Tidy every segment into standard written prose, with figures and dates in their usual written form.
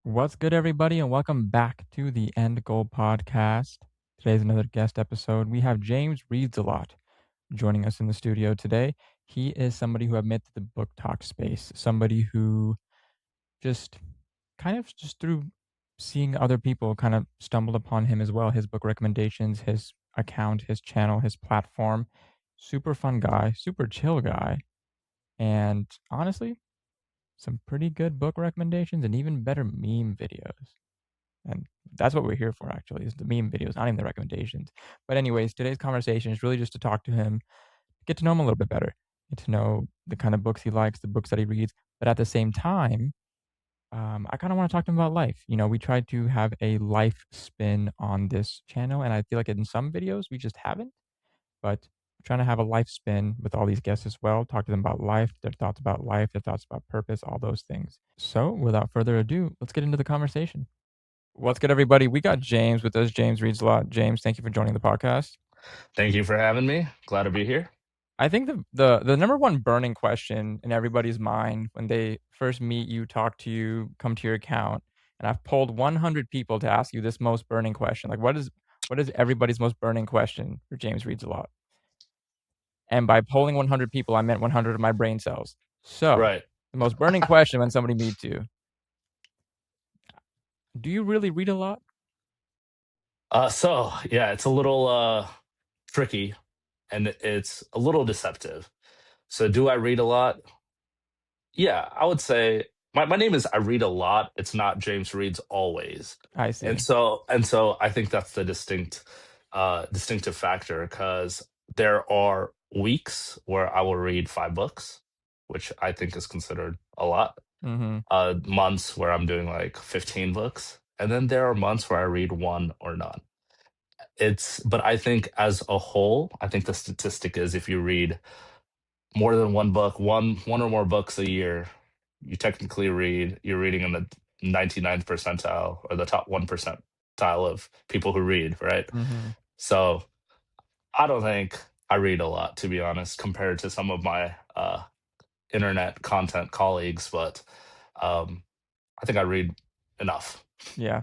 What's good, everybody, and welcome back to the End Goal Podcast. Today's another guest episode. We have James Reads a Lot joining us in the studio today. He is somebody who I've met through the BookTok space, somebody who just just through seeing other people kind of stumbled upon him as well, his book recommendations, his account, his channel, his platform. Super fun guy, super chill guy, and honestly, some pretty good book recommendations and even better meme videos. And that's what we're here for, actually, is the meme videos, not even the recommendations. But anyways, today's conversation is really just to talk to him, get to know him a little bit better, get to know the kind of books he likes, the books that he reads. But at the same time, I kind of want to talk to him about life. You know, we try to have a life spin on this channel, and I feel like in some videos we just haven't. But I'm trying to have a life spin with all these guests as well, talk to them about life, their thoughts about purpose, all those things. So without further ado, let's get into the conversation. What's good, everybody? We got James with us. James reads a lot. James, thank you for joining the podcast. Thank you for having me. Glad to be here. I think the number one burning question in everybody's mind when they first meet you, talk to you, come to your account, and I've polled 100 people to ask you this most burning question. Like, what is everybody's most burning question for James reads a lot? And by polling 100 people, I meant 100 of my brain cells. So, Right. the most burning question when somebody meets you: do you really read a lot? Yeah, it's a little tricky and it's a little deceptive. So do I read a lot? Yeah, I would say my name is I read a lot. It's not James reads always. I And see. so and so I think that's the distinctive factor because there are weeks where I will read 5 books, which I think is considered a lot. Mm-hmm. Months where I'm doing like 15 books. And then there are months where I read one or none. But I think as a whole, I think the statistic is if you read more than one book, one or more books a year, you're reading in the 99th percentile or the top 1 percentile of people who read, right? Mm-hmm. So I don't think I read a lot, to be honest, compared to some of my internet content colleagues, but um, I think I read enough. Yeah.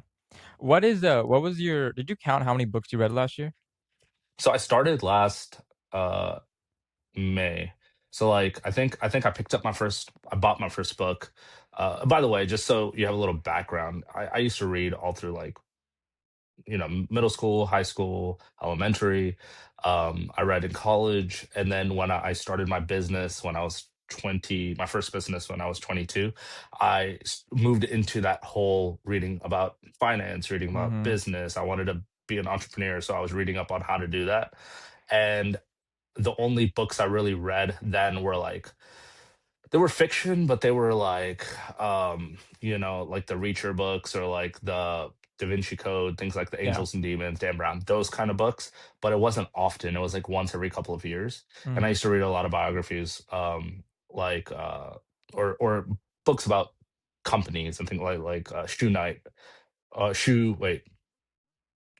What was your did you count how many books you read last year? So I started last uh May. So like I think I bought my first book. By the way, just so you have a little background, I used to read all through like, middle school, high school, elementary. I read in college, and then when I started my business when I was 20, my first business when I was 22, moved into that whole reading about finance, reading about Mhm. business. I wanted to be an entrepreneur, so I was reading up on how to do that. And the only books I really read then were like they were fiction, but they were like like the Reacher books or like the Da Vinci Code, things like the Yeah. Angels and Demons, Dan Brown, those kind of books. But it wasn't often. It was like once every couple of years. And I Mhm. used to read a lot of biographies, like or books about companies and things like Shoe Knight. Shoe wait,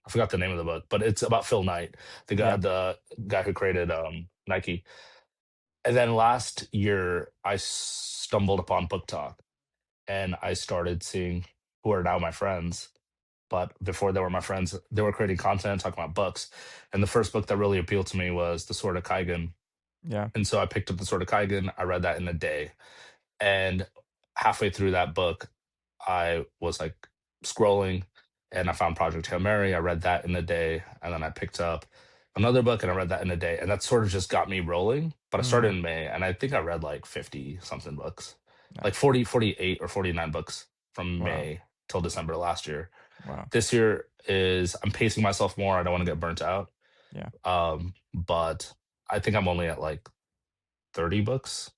I forgot the name of the book, but it's about Phil Knight, Yeah. the guy who created Nike. And then last year, I stumbled upon BookTok and I started seeing who are now my friends. But before they were my friends, they were creating content, talking about books. And the first book that really appealed to me was The Sword of Kaigen. Yeah. And so I picked up The Sword of Kaigen. I read that in a day. And halfway through that book, I was like scrolling and I found Project Hail Mary. I read that in a day. And then I picked up another book and I read that in a day. And that sort of just got me rolling. But I started Mhm. in May and I think I read like 50 something books, like Nice. 40, 48 or 49 books from Wow. May till December last year. Wow. This year I'm pacing myself more. I don't want to get burnt out. Yeah. But I think I'm only at like 30 books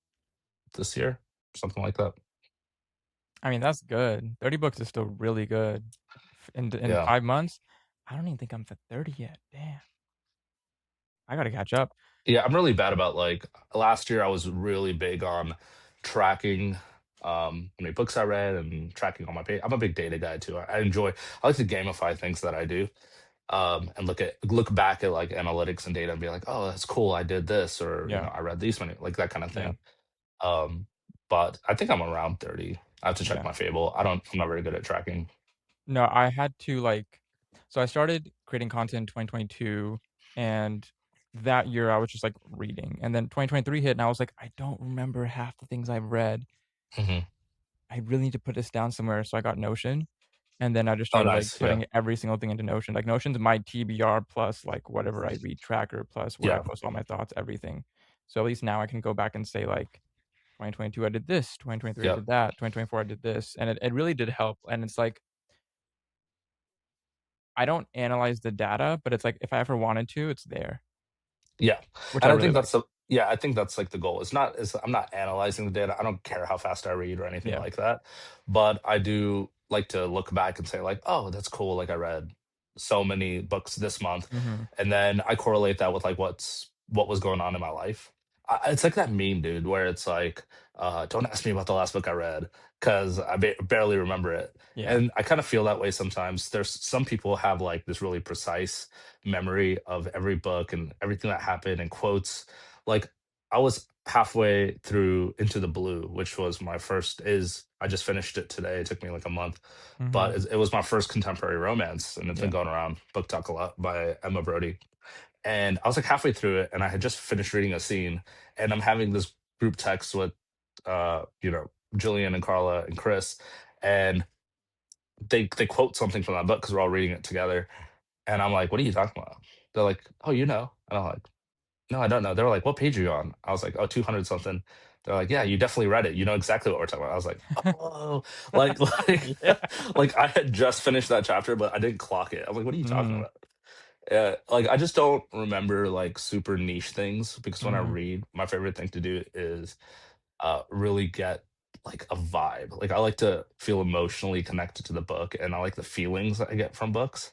this year, something like that. I mean, that's good. 30 books is still really good. In Yeah. 5 months, I don't even think I'm to 30 yet. Damn. I gotta catch up. Yeah, I'm really bad about like last year I was really big on tracking how many books I read and tracking all my page. I'm a big data guy too. I like to gamify things that I do. And look back at like analytics and data and be like, oh, that's cool. I did this or Yeah. I read these many, like that kind of Yeah. thing. Um, but I think I'm around 30. I have to check Yeah. my Fable. I'm not very good at tracking. No, I had to, like so I started creating content in 2022, and that year I was just, like, reading, and then 2023 hit, and I was like, "I don't remember half the things I've read. Mhm. I really need to put this down somewhere," so I got Notion, and then I just Oh, started, like, nice. Yeah. putting every single thing into Notion. Like, Notion's my TBR plus, like, whatever I read tracker plus where I Yeah. post all my thoughts, everything. So at least now I can go back and say, like, 2022 I did this, 2023 I Yep. did that, 2024 I did this, and it really did help, and it's like I don't analyze the data, but it's like if I ever wanted to, it's there, Yeah, which I and I really think like. that's the yeah, I think that's, like, the goal. It's I'm not analyzing the data, I don't care how fast I read or anything Yeah. like that, but I do like to look back and say, like, "Oh, that's cool, like, I read so many books this month," Mhm. and then I correlate that with, like, what was going on in my life. It's like that meme, dude, where it's like, "Don't ask me about the last book I read, 'cause I barely remember it," Yeah. and I kinda feel that way sometimes. There's some people have, like, this really precise memory of every book and everything that happened and quotes. Like I was halfway through Into the Blue, which was my first is I just finished it today. It took me like a month, but Mhm. it was my first contemporary romance, and it's been Yeah. going around BookTok a lot by Emma Brody. And I was like halfway through it, and I had just finished reading a scene, and I'm having this group text with, Jillian and Carla and Chris, and they quote something from that book because we're all reading it together, and I'm like, "What are you talking about?" They're like, "Oh, you know." And I'm like, "No, I don't know." They were like, "What page are you on?" I was like, "Oh, 200 something." They're like, "Yeah, you definitely read it. You know exactly what we're talking about." I was like, "Oh." Like Yeah. like I had just finished that chapter, but I didn't clock it. I'm like, "What are you talking Mhm. about?" Like, I just don't remember, like, super niche things because when I Mhm. read, my favorite thing to do is, really get, like, a vibe. Like, I like to feel emotionally connected to the book, and I like the feelings that I get from books.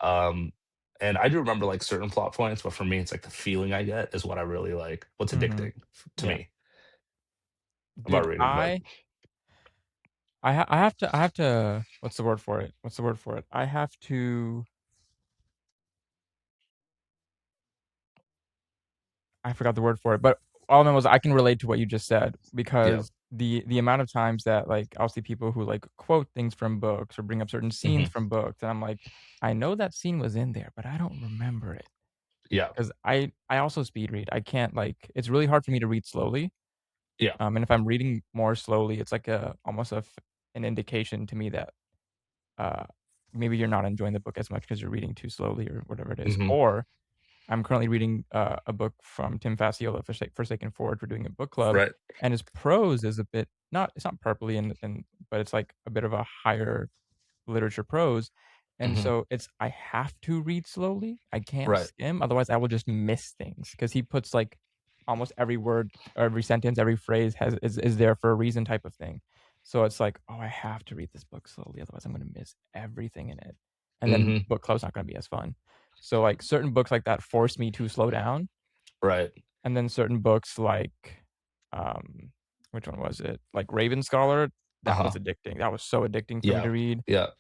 Um, and I do remember, like, certain plot points, but for me, it's, like, the feeling I get is what I really like what's Mhm. addicting to Yeah. me about Dude, reading, but I have to what's the word for it? What's the word for it? I have to I forgot the word for it, but all I know is I can relate to what you just said yeah. because the amount of times that, like, I'll see people who, like, quote things from books or bring up certain scenes Mhm. from books, and I'm like, "I know that scene was in there, but I don't remember it." Yeah. 'Cause I also speed read. I can't, like it's really hard for me to read slowly, Yeah. and if I'm reading more slowly, it's like a almost an indication to me that, uh, maybe you're not enjoying the book as much because 'cause you're reading too slowly or whatever it is, Mhm. or I'm currently reading, a book from Tim Fasciola, Forsaken Forge. We're doing a book club, Right. and his prose is a bit not it's not purpley and but it's, like, a bit of a higher literature prose, and Mhm. so it's I have to read slowly, I can't Right. skim, otherwise I will just miss things because he puts, like, almost every word, every sentence, every phrase is there for a reason type of thing. So it's like, "Oh, I have to read this book slowly, otherwise I'm gonna miss everything in it." And then Mhm. book club's not gonna be as fun. So, like, certain books like that force me to slow down, Right. and then certain books like, um, which one was it? Like Raven Scholar, that was Uh-huh. addicting. That was so addicting for me Yeah. to read. Yeah.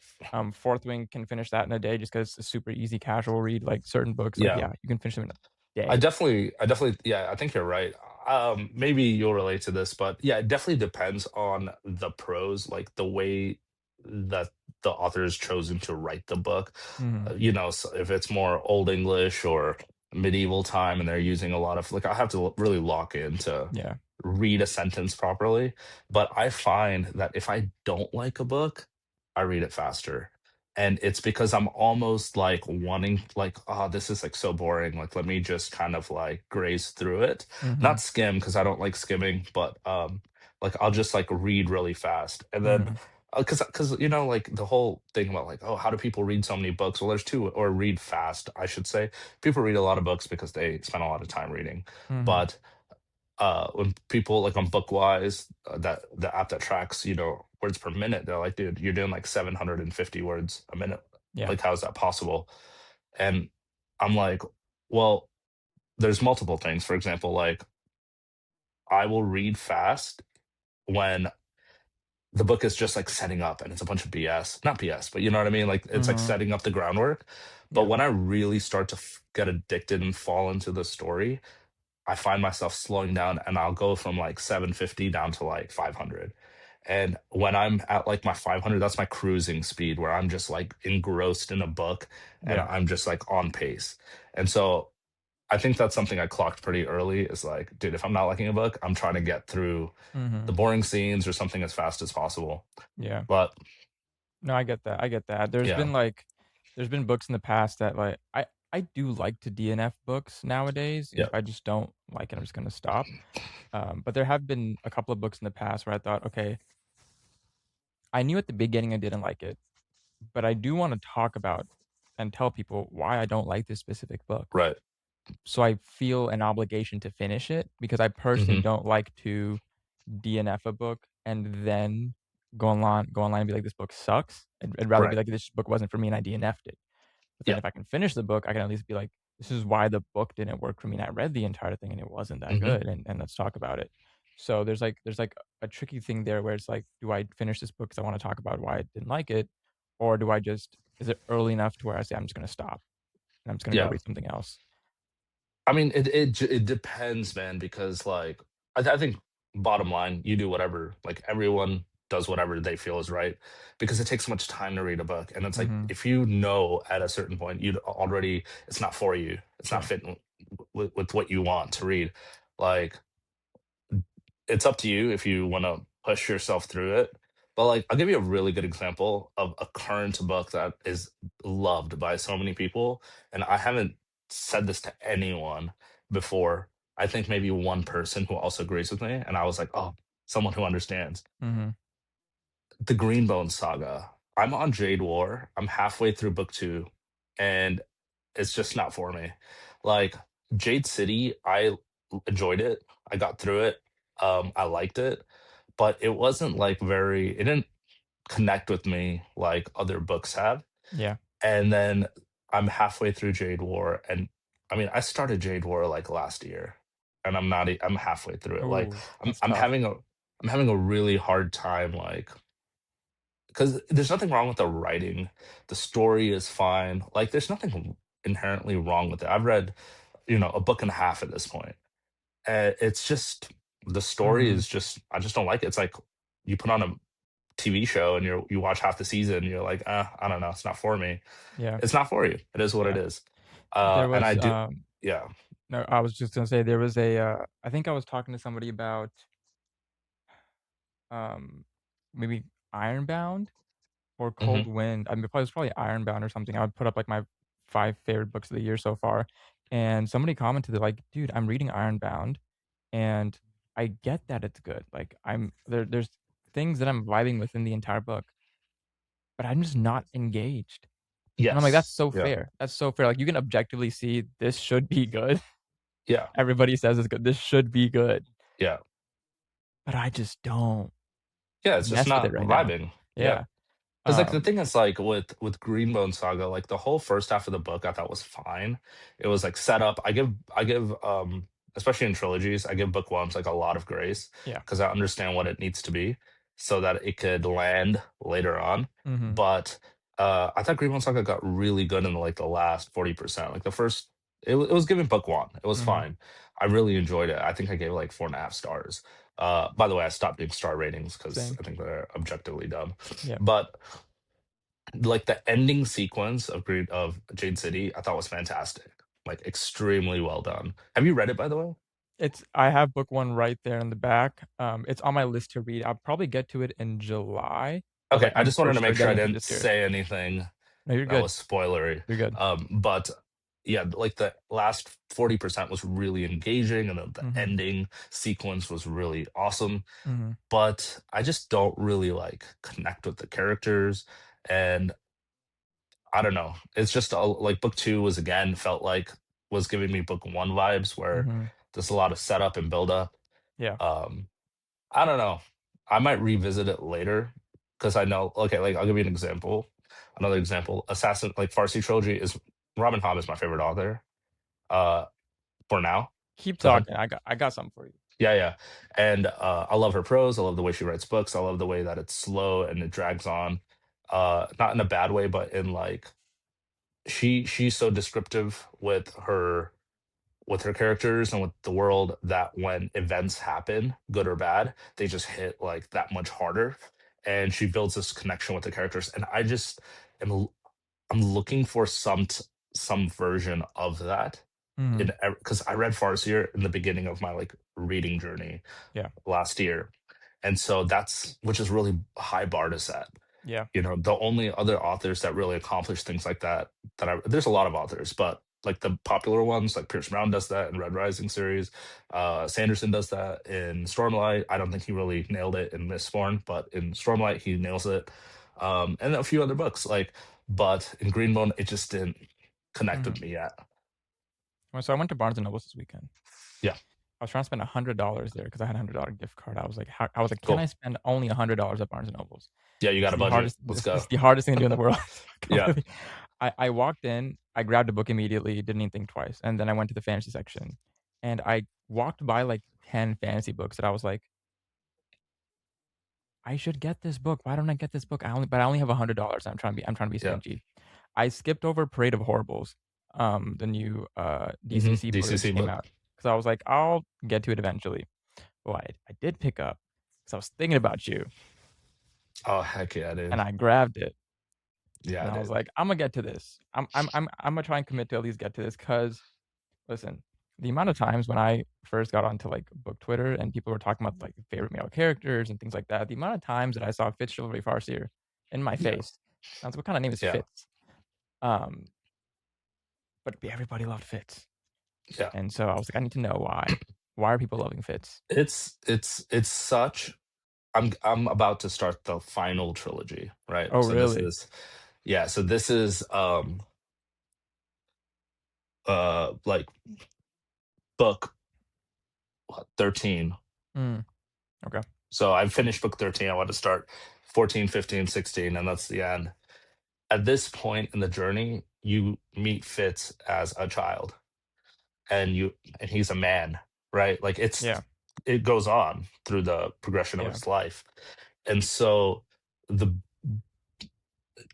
Fourth Wing can finish that in a day just 'cause it's a super easy casual read, like, certain books, like, Yeah. yeah, you can finish them in a day. I definitely yeah, I think you're right. Maybe you'll relate to this, but yeah, it definitely depends on the prose, like the way that the author has chosen to write the book. Mhm. So if it's more Old English or medieval time and they're using a lot of like I have to really lock in to Yeah. read a sentence properly. But I find that if I don't like a book, I read it faster. And it's because I'm almost like wanting like, oh, this is like so boring. Like, let me just kind of like graze through it. Not Mhm. skim because I don't like skimming, but like I'll just like read really fast. And then Mhm. because like the whole thing about like, oh, how do people read so many books? Well, there's two, or read fast, I should say. People read a lot of books because they spend a lot of time reading. Mhm. But when people like on Bookwise, that the app that tracks, words per minute, they're like, dude, you're doing like 750 words a minute. Yeah. Like, how is that possible? And I'm like, well, there's multiple things. For example, like I will read fast when the book is just like setting up and it's a bunch of BS, not BS, but you know what I mean? Like it's like Mhm. setting up the groundwork. But Yeah. when I really start to get addicted and fall into the story, I find myself slowing down and I'll go from like 750 down to like 500. And when I'm at like my 500, that's my cruising speed where I'm just like engrossed in a book and Yeah. I'm just like on pace. And so I think that's something I clocked pretty early is like, dude, if I'm not liking a book, I'm trying to get through the Mhm. boring scenes or something as fast as possible. Yeah. But No, I get that, I get that. yeah, There's been books in the past that, like I do like to DNF books nowadays, and yeah, if I just don't like it, I'm just gonna stop. But there have been a couple of books in the past where I thought, "Okay, I knew at the beginning I didn't like it, but I do wanna talk about and tell people why I don't like this specific book." right. So I feel an obligation to finish it because I personally Hmm. don't like to DNF a book and then go online and be like, "This book sucks." I'd rather be Right. like, "This book wasn't for me and I DNF'd it." But then Yeah. if I can finish the book, I can at least be like, "This is why the book didn't work for me, and I read the entire thing and it wasn't that Hmm. good, and let's talk about it." So there's a tricky thing there where it's like, do I finish this book because I wanna talk about why I didn't like it, or do I just is it early enough to where I say, "I'm just gonna stop, and I'm just gonna go Yeah. read something else?" I mean, it depends, man, because like I think bottom line, you do whatever. Like everyone does whatever they feel is right, because it takes so much time to read a book, and it's like Mhm. if you know at a certain point you already it's not for you, it's not Yeah. fitting with what you want to read. Like it's up to you if you want to push yourself through it. But like, I'll give you a really good example of a current book that is loved by so many people, and I haven't said this to anyone before. I think maybe one person who also agrees with me, and I was like, oh, someone who understands Mhm. the Greenbone saga. I'm on Jade War. I'm halfway through book two, and it's just not for me. Like Jade City, I enjoyed it. I got through it. I liked it, but it wasn't like very. It didn't connect with me like other books have. Yeah. And then I'm halfway through Jade War, and I mean, I started Jade War like last year, and I'm not. I'm halfway through it. Like Ooh, I'm, that's I'm tough. having a, I'm having a really hard time. Like because there's nothing wrong with the writing. The story is fine. Like there's nothing inherently wrong with it. I've read, a book and a half at this point. It's just the story Mhm. is just I just don't like it. It's like you put on a TV show and you watch half the season and you're like, I don't know, it's not for me. Yeah. It's not for you. It is what it Yeah. is. There And I was, do, yeah. no, I was just gonna say there was I think I was talking to somebody about, um, maybe Ironbound or Hmm. Cold Wind. I mean, it was probably Ironbound or something. I would put up, like, my 5 favorite books of the year so far, and somebody commented, they're like, "Dude, I'm reading Ironbound, and I get that it's good." Like, there's things that I'm vibing with in the entire book, but I'm just not engaged. And I'm like, "That's Yes. so Yeah. fair. That's so fair." Like, you can objectively see this should be good. Yeah. Everybody says it's good. This should be good, Yeah. but I just don't Yeah. It's just mess with not it right now. vibing. Yeah. Yeah. 'Cause, like, the Um, thing is, like, with Greenbone Saga, like, the whole first half of the book I thought was fine. It was, like, set up. I give, especially in trilogies, I give book 1s, like, a lot of grace yeah. because I understand what it needs to be so that it could land later on. Mhm. But, I thought Greenbone Saga got really good in, like, the last 40%. Like, the first it was giving book 1. It was Mhm. fine. I really enjoyed it. I think I gave it, like, 4.5 stars. By the way, I stopped doing star ratings because Same. I think they're objectively dumb. Yeah. But like the ending sequence of Jade City, I thought was fantastic. Like extremely well done. Have you read it by the way? I have book 1 right there in the back. It's on my list to read. I'll probably get to it in July, but, Okay, like, I I'm just for wanted to sure make sure I getting to didn't this year. say anything No, you're that good. was spoilery. You're good. But yeah, like the last 40% was really engaging and the Mhm. ending sequence was really awesome. Mhm. But I just don't really like connect with the characters and I don't know. It's just like book two was again felt like was giving me book one vibes where Mhm. there's a lot of setup and build up. Yeah. Um, I don't know. I might revisit it later because I know. Okay, like I'll give you an example. Another example: Assassin, like Farsi trilogy is Robin Hobb is my favorite author. Uh, for now. Keep Go ahead. talking. I got something for you. Yeah, yeah. And I love her prose. I love the way she writes books. I love the way that it's slow and it drags on. Not in a bad way, but in like she's so descriptive with her with her characters and with the world, that when events happen, good or bad, they just hit like that much harder. And she builds this connection with the characters. And I just am I'm looking for some version of that Mhm. in, because I read Farseer in the beginning of my like reading journey Yeah. last year. And so that's which is really high bar to set. Yeah. You know, the only other authors that really accomplish things like that there's a lot of authors, but like the popular ones, like Pierce Brown does that in Red Rising series. Sanderson does that in Stormlight. I don't think he really nailed it in Mistborn, but in Stormlight he nails it. And a few other books, like, but in Greenbone it just didn't connect Mhm. with me yet. Well, so I went to Barnes& and Nobles this weekend. Yeah, I was trying to spend $100 there because I had a $100 gift card. I was like, "Can I cool. spend only $100 at Barnes& and Nobles?" Yeah, you This got a is the budget. hardest Let's this go. is the hardest thing to do in the world. Yeah, Completely. I walked in, I grabbed a book immediately, didn't even think twice, and then I went to the fantasy section, and I walked by, like, 10 fantasy books that I was like, "I should get this book. Why don't I get this book?" I only have $100. I'm trying to be yeah. stingy. I skipped over Parade of Horribles, the new, DCC book that DCC just came book. out, because I was like, "I'll get to it eventually." Well, I did pick up, because I was thinking about you, Oh heck yeah, and dude. I grabbed it, and Yeah, I was dude. like, "Imma get to this. Imma try and commit to at least get to this." Because listen, the amount of times when I first got onto, like, book Twitter and people were talking about, like, favorite male characters and things like that, the amount of times that I saw Fitz Chivalry Farseer in my Yeah, face, I was like, "What kinda name is yeah, Fitz?" But everybody loved Fitz, yeah. and so I was like, "I need to know why. Why are people loving Fitz?" It's such I'm about to start the final trilogy, right? Oh, So this really? is yeah, so this is like book what, 13. Mm, okay. So I finished book 13. I want to start 14, 15, 16, and that's the end. At this point in the journey, you meet Fitz as a child and he's a man, right? Like Yeah, it goes on through the progression of yeah, his life. And so the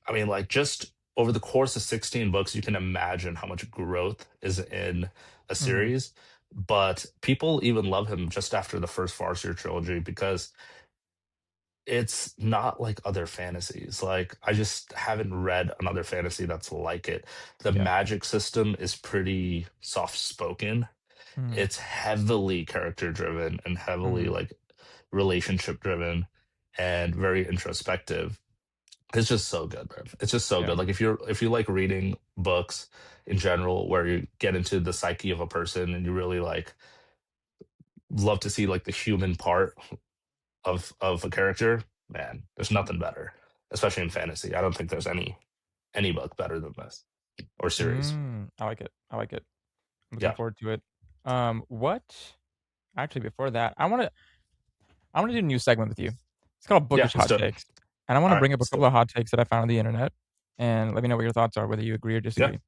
I mean, like, just over the course of 16 books, you can imagine how much growth is in a mhm, series. But people even love him just after the first Farseer trilogy because it's not like other fantasies. Like, I just haven't read another fantasy that's like it. The yeah, magic system is pretty soft spoken. mhm, It's heavily character driven and heavily mhm, like relationship driven and very introspective. It's just so good, man. It's just so yeah, good. Like if you like reading books in general where you get into the psyche of a person and you really like love to see like the human part of a character, man, there's nothing better. Especially in fantasy. I don't think there's any book better than this or series. I like it, I like it. I'm looking Yeah. forward to it. What actually, before that, I wanna do a new segment with you. It's called Yeah, Bookish let's Hot do it. Takes, and I wanna All right, bring up a let's do couple it. of hot takes that I found on the internet, and let me know what your thoughts are, whether you agree or Yeah, disagree.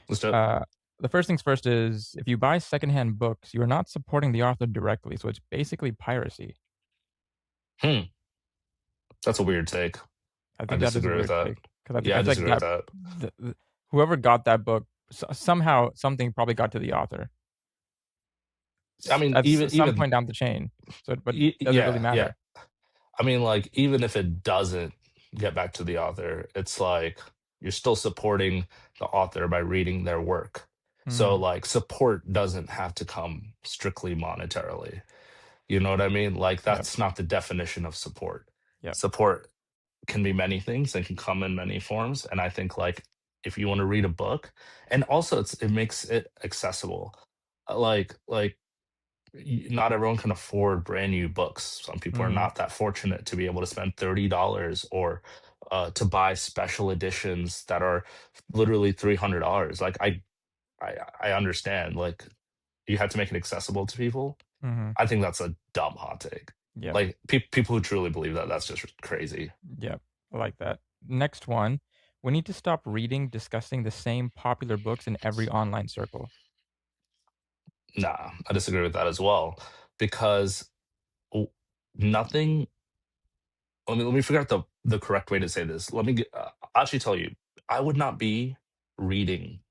let's do it. Uh, the first things first is if you buy secondhand books, you are not supporting the author directly, so it's basically piracy. Hmm. That's a weird take. I I think that is a disagree with weird that. take because Yeah, I I feel like disagree with that that. whoever got that book somehow something probably got to the author I mean, at some point down the chain. So, but does it really yeah, yeah. matter? I mean, like, even if it doesn't get back to the author, it's like you're still supporting the author by reading their work. So, Mhm. like, support doesn't have to come strictly monetarily. You know what I mean? Like, Yep. that's not the definition of support. Yep. Support can be many things and can come in many forms. And I think, like, if you want to read a book, and also it makes it accessible. Like not everyone can afford brand new books. Some people are Mhm. not that fortunate to be able to spend $30 or to buy special editions that are literally $300. Like I understand. Like you have to make it accessible to people. Mhm. I think that's a dumb hot take. Yep. Like people who truly believe that, that's just crazy. Yep. I like that. Next one. We need to stop reading, discussing the same popular books in every online circle. Nah, I disagree with that as well because w- nothing. Let me figure out the correct way to say this. I'll actually tell you. I would not be reading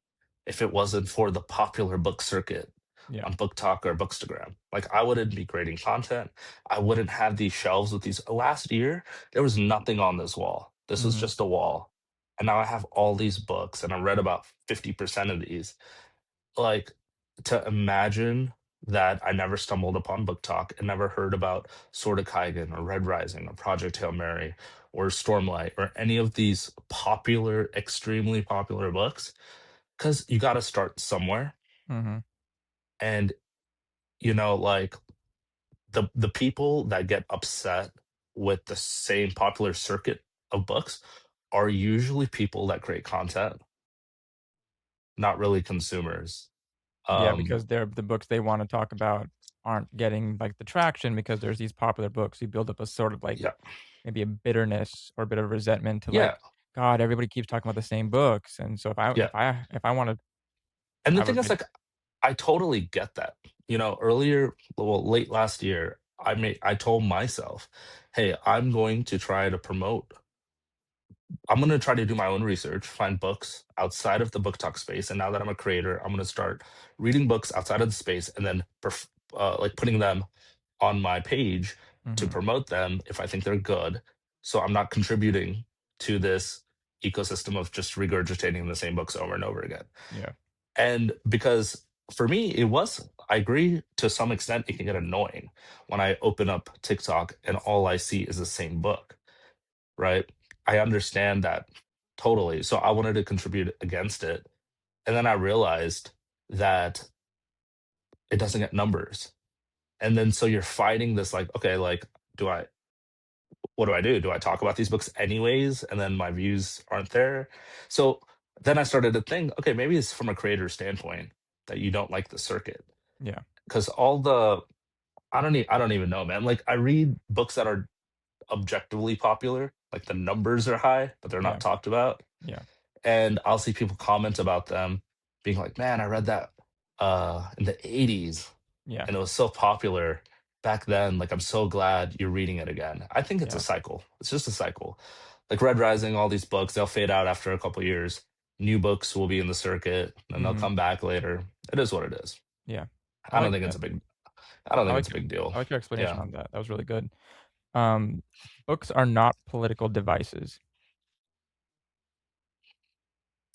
if it wasn't for the popular book circuit. Yeah. on BookTok or Bookstagram. Like I wouldn't be creating content. I wouldn't have these shelves with these. Last year, there was nothing on this wall. This was Mhm. just a wall. And now I have all these books and I read about 50% of these. Like to imagine that I never stumbled upon BookTok and never heard about Sword of Kaigen or Red Rising or Project Hail Mary or Stormlight or any of these popular, extremely popular books. Because you got to start somewhere. Mhm. And, like the people that get upset with the same popular circuit of books are usually people that create content, not really consumers. Yeah, Um, because they're the books they wanna talk about aren't getting, like, the traction because there's these popular books. You build up a sort of, like, yeah, maybe a bitterness or a bit of resentment to, like, yeah, "God, everybody keeps talking about the same books," and so yeah. if I wanna And the have a thing is, good like, I totally get that. Earlier, well, late last year, I told myself, "Hey, I'm gonna try to do my own research, find books outside of the book talk space. And now that I'm a creator, I'm gonna start reading books outside of the space and then like putting them on my page to Mhm. promote them if I think they're good. So I'm not contributing to this ecosystem of just regurgitating the same books over and over again." Yeah. And because for me, I agree to some extent, it can get annoying when I open up TikTok and all I see is the same book, right? I understand that totally. So I wanted to contribute against it. And then I realized that it doesn't get numbers. And then so you're fighting this like, okay, like, do I, what do I do? Do I talk about these books anyways? And then my views aren't there. So then I started to think, okay, maybe it's from a creator standpoint that you don't like the circuit. Yeah. Because I don't even know, man. Like I read books that are objectively popular, like the numbers are high, but they're not Yeah. talked about. Yeah. And I'll see people comment about them being like, "Man, I read that in the 80s Yeah. and it was so popular back then. Like I'm so glad you're reading it again." I think it's a Yeah. cycle. It's just a cycle. Like Red Rising, all these books, they'll fade out after a couple years. New books will be in the circuit and they'll Mhm. come back later. It is what it is. Yeah. I I don't like think it's that. a big I don't I think it's like a big deal. I like your explanation Yeah. on that. That was really good. Um, Books are not political devices.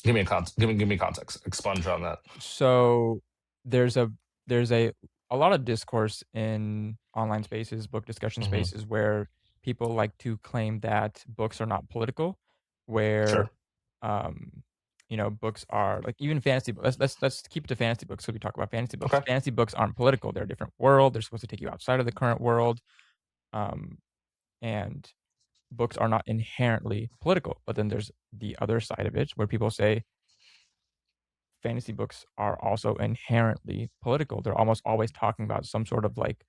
Give me context. Expunge on that. So there's a there's a lot of discourse in online spaces, book discussion Mhm. spaces where people like to claim that books are not political, where Sure. um, books are like even fantasy books. Let's keep it to fantasy books. So we talk about fantasy books. Okay. Fantasy books aren't political. They're a different world. They're supposed to take you outside of the current world. Um, and books are not inherently political. But then there's the other side of it where people say fantasy books are also inherently political. They're almost always talking about some sort of like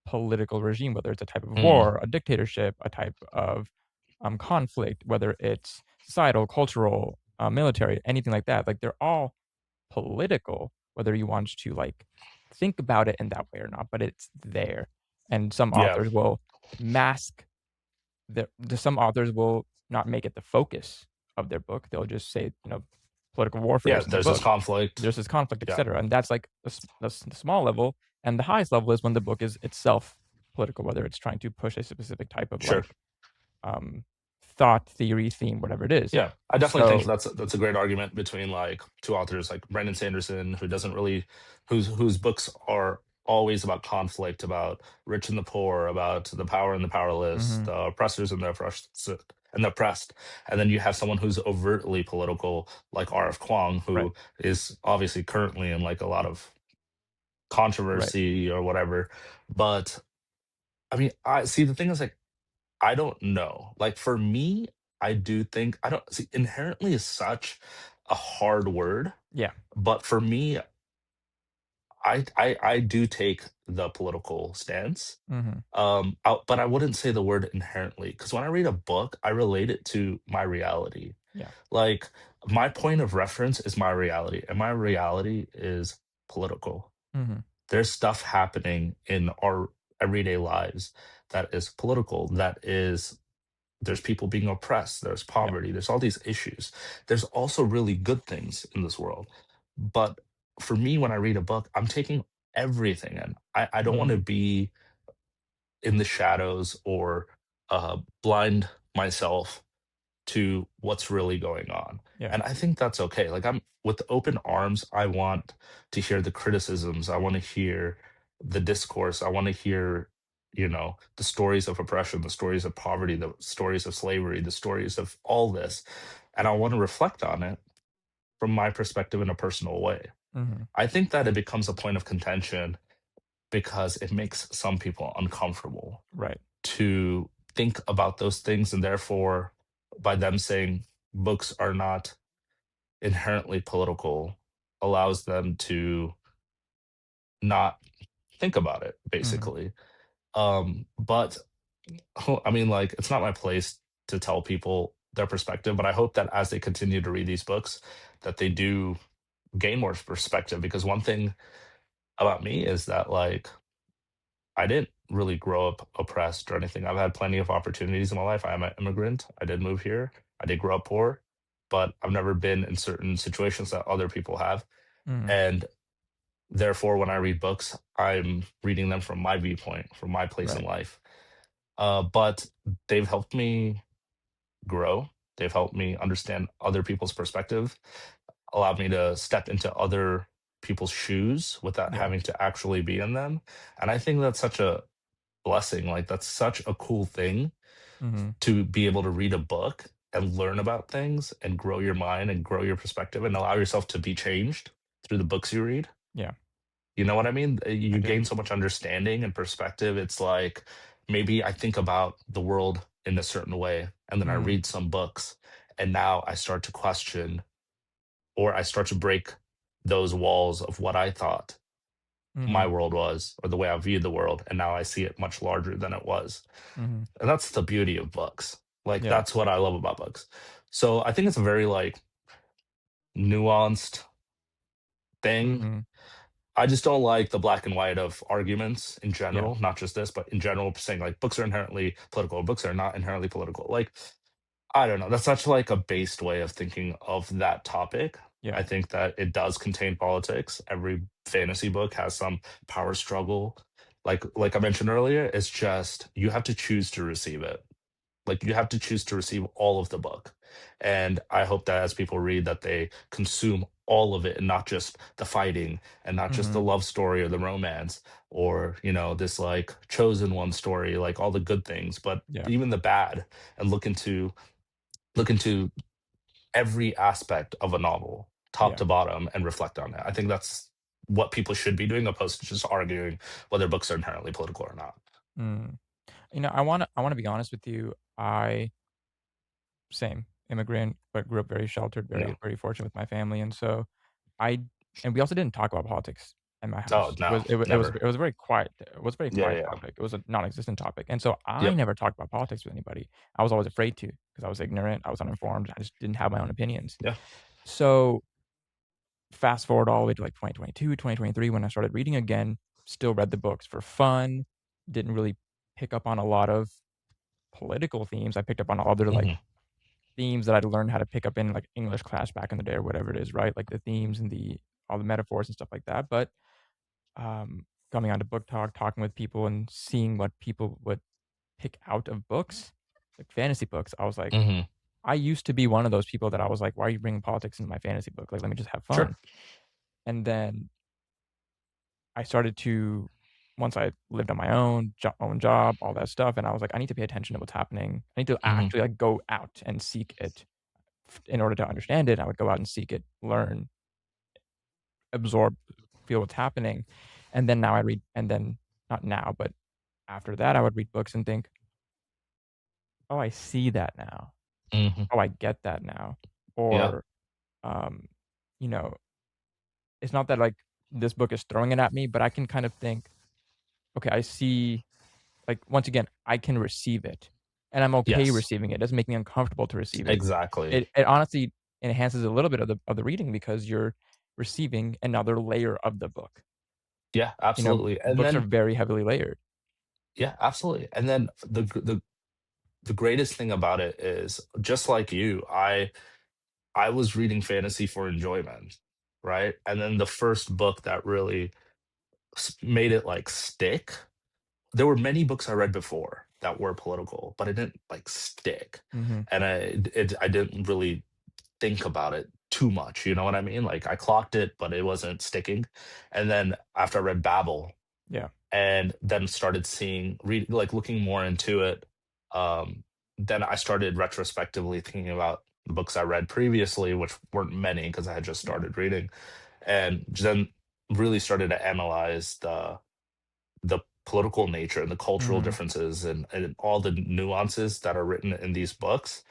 political regime, whether it's a type of Mm. war, a dictatorship, a type of conflict, whether it's societal, cultural, military, anything like that. Like they're all political, whether you want to like think about it in that way or not, but it's there. And some Yeah. authors will mask some authors will not make it the focus of their book. They'll just say, political warfare Yeah. is in the There's this book. conflict. There's this conflict, Yeah. etc. And that's like the small level. And the highest level is when the book is itself political, whether it's trying to push a specific type of Sure. like um, thought, theory, theme, whatever it is. Yeah, I definitely think So, that's a great argument between like two authors like Brandon Sanderson, who doesn't really whose books are always about conflict, about rich and the poor, about the power and the powerless, mhm, the oppressors and the oppressed. And then you have someone who's overtly political, like R.F. Kuang, right, who is obviously currently in like a lot of right, controversy or whatever. But I mean, I see the thing is like I don't know. Like for me, I do think I don't see inherently is such a hard word, yeah, but for me, I do take the political stance. mhm, But I wouldn't say the word inherently because when I read a book, I relate it to my reality. yeah, Like my point of reference is my reality, and my reality is political. mhm, There's stuff happening in our everyday lives that is political, there's people being oppressed, there's yeah, poverty, there's all these issues. There's also really good things in this world. But for me, when I read a book, I'm taking everything in. I don't want Mhm. to be in the shadows or blind myself to what's really going on. Yeah. And I think that's okay. Like, I'm with open arms. I want to hear the criticisms. I want to hear the discourse. I want to hear, the stories of oppression, the stories of poverty, the stories of slavery, the stories of all this. And I want to reflect on it from my perspective in a personal way. Mhm. I think that it becomes a point of contention because it makes some people uncomfortable Right. to think about those things, and therefore, by them saying books are not inherently political, allows them to not think about it, Mhm. basically. But I mean, like, it's not my place to tell people their perspective, but I hope that as they continue to read these books, that they do gain more perspective. Because one thing about me is that, like, I didn't really grow up oppressed or anything. I've had plenty of opportunities in my life. I am an immigrant. I did move here. I did grow up poor, but I've never been in certain situations that other people have. Mhm. And therefore, when I read books, I'm reading them from my viewpoint, from my place in Right. life. But they've helped me grow. They've helped me understand other people's perspective, allowed me to step into other people's shoes without Yeah. having to actually be in them. And I think that's such a blessing. Like, that's such a cool thing Mhm. to be able to read a book and learn about things and grow your mind and grow your perspective and allow yourself to be changed through the books you read. Yeah. You know what I mean? I You do. gain so much understanding and perspective. It's like, maybe I think about the world in a certain way, and then I Mhm. read some books, and now I start to question, or I start to break those walls of what I thought my Mhm. world was, or the way I viewed the world, and now I see it much larger than it was. Mhm. And that's the beauty of books. Like, Yeah. that's what I love about books. So I think it's a very, like, nuanced thing. Mhm. I just don't like the black and white of arguments in Yeah. general, not just this, but in general, saying like books are inherently political, books are not inherently political. Like, I don't know. That's such like a based way of thinking of that topic. Yeah. I think that it does contain politics. Every fantasy book has some power struggle. Like I mentioned earlier, it's just you have to choose to receive it. Like, you have to choose to receive all of the book. And I hope that as people read, that they consume all of it, and not just the fighting, and not just the Mhm. love story or the romance, or, this like chosen one story, like all the good things, but Yeah. even the bad, and look into every aspect of a novel, top Yeah. to bottom, and reflect on it. I think that's what people should be doing, opposed to just arguing whether books are inherently political or not. Mm. I wanna be honest with you. I same immigrant, but grew up very sheltered, Yeah. very fortunate with my family, and so I and we also didn't talk about politics in my Oh, house. It no, was it wa never. it was a very quiet Yeah, yeah, yeah. topic. It was a non-existent topic, and so I Yep. never talked about politics with anybody. I was always afraid to because I was ignorant, I was uninformed, I just didn't have my own opinions. Yeah. So, fast forward all the way to, like, 2022, 2023 when I started reading again, still read the books for fun, didn't really pick up on a lot of political themes. I picked up on other, like, Mhm. themes that I'd learned how to pick up in, like, English class back in the day or whatever it is, right? Like, the themes and all the metaphors and stuff like that, but, coming onto BookTok, talking with people and seeing what people would pick out of books, like fantasy books, I was like, Mhm. I used to be one of those people that I was like, "Why are you bringing politics into my fantasy book? Like, let me just have Sure. fun." And then I started to once I lived on my own job, all that stuff, and I was like, "I need to pay attention to what's happening. I need to Mhm. actually, like, go out and seek it in order to understand it." I would go out and seek it, learn, absorb, feel what's happening, and then now I read and then not now, but after that, I would read books and think, "Oh, I see that now. Mhm. Oh, I get that now." Yeah. Or, um, you know, it's not that, like, this book is throwing it at me, but I can kind of think, "Okay, I see." Like, once again, I can receive it, and I'm okay Yes. receiving it. It doesn't make me uncomfortable to receive it. Exactly. It honestly enhances a little bit of the reading because you're receiving another layer of the book. Yeah, You know, absolutely. And books are then very heavily layered. yeah, absolutely. And then the greatest thing about it is, just like you, I was reading fantasy for enjoyment, right? And then the first book that really made it like stick. There were many books I read before that were political, but it didn't like stick, Mhm. and I didn't really think about it too much. You know what I mean? Like I clocked it, but it wasn't sticking. And then after I read Babel, Yeah. and then started like looking more into it, um, then I started retrospectively thinking about the books I read previously, which weren't many because I had just Yeah. started reading, and then really started to analyze the political nature and the cultural Mhm. differences and all the nuances that are written in these books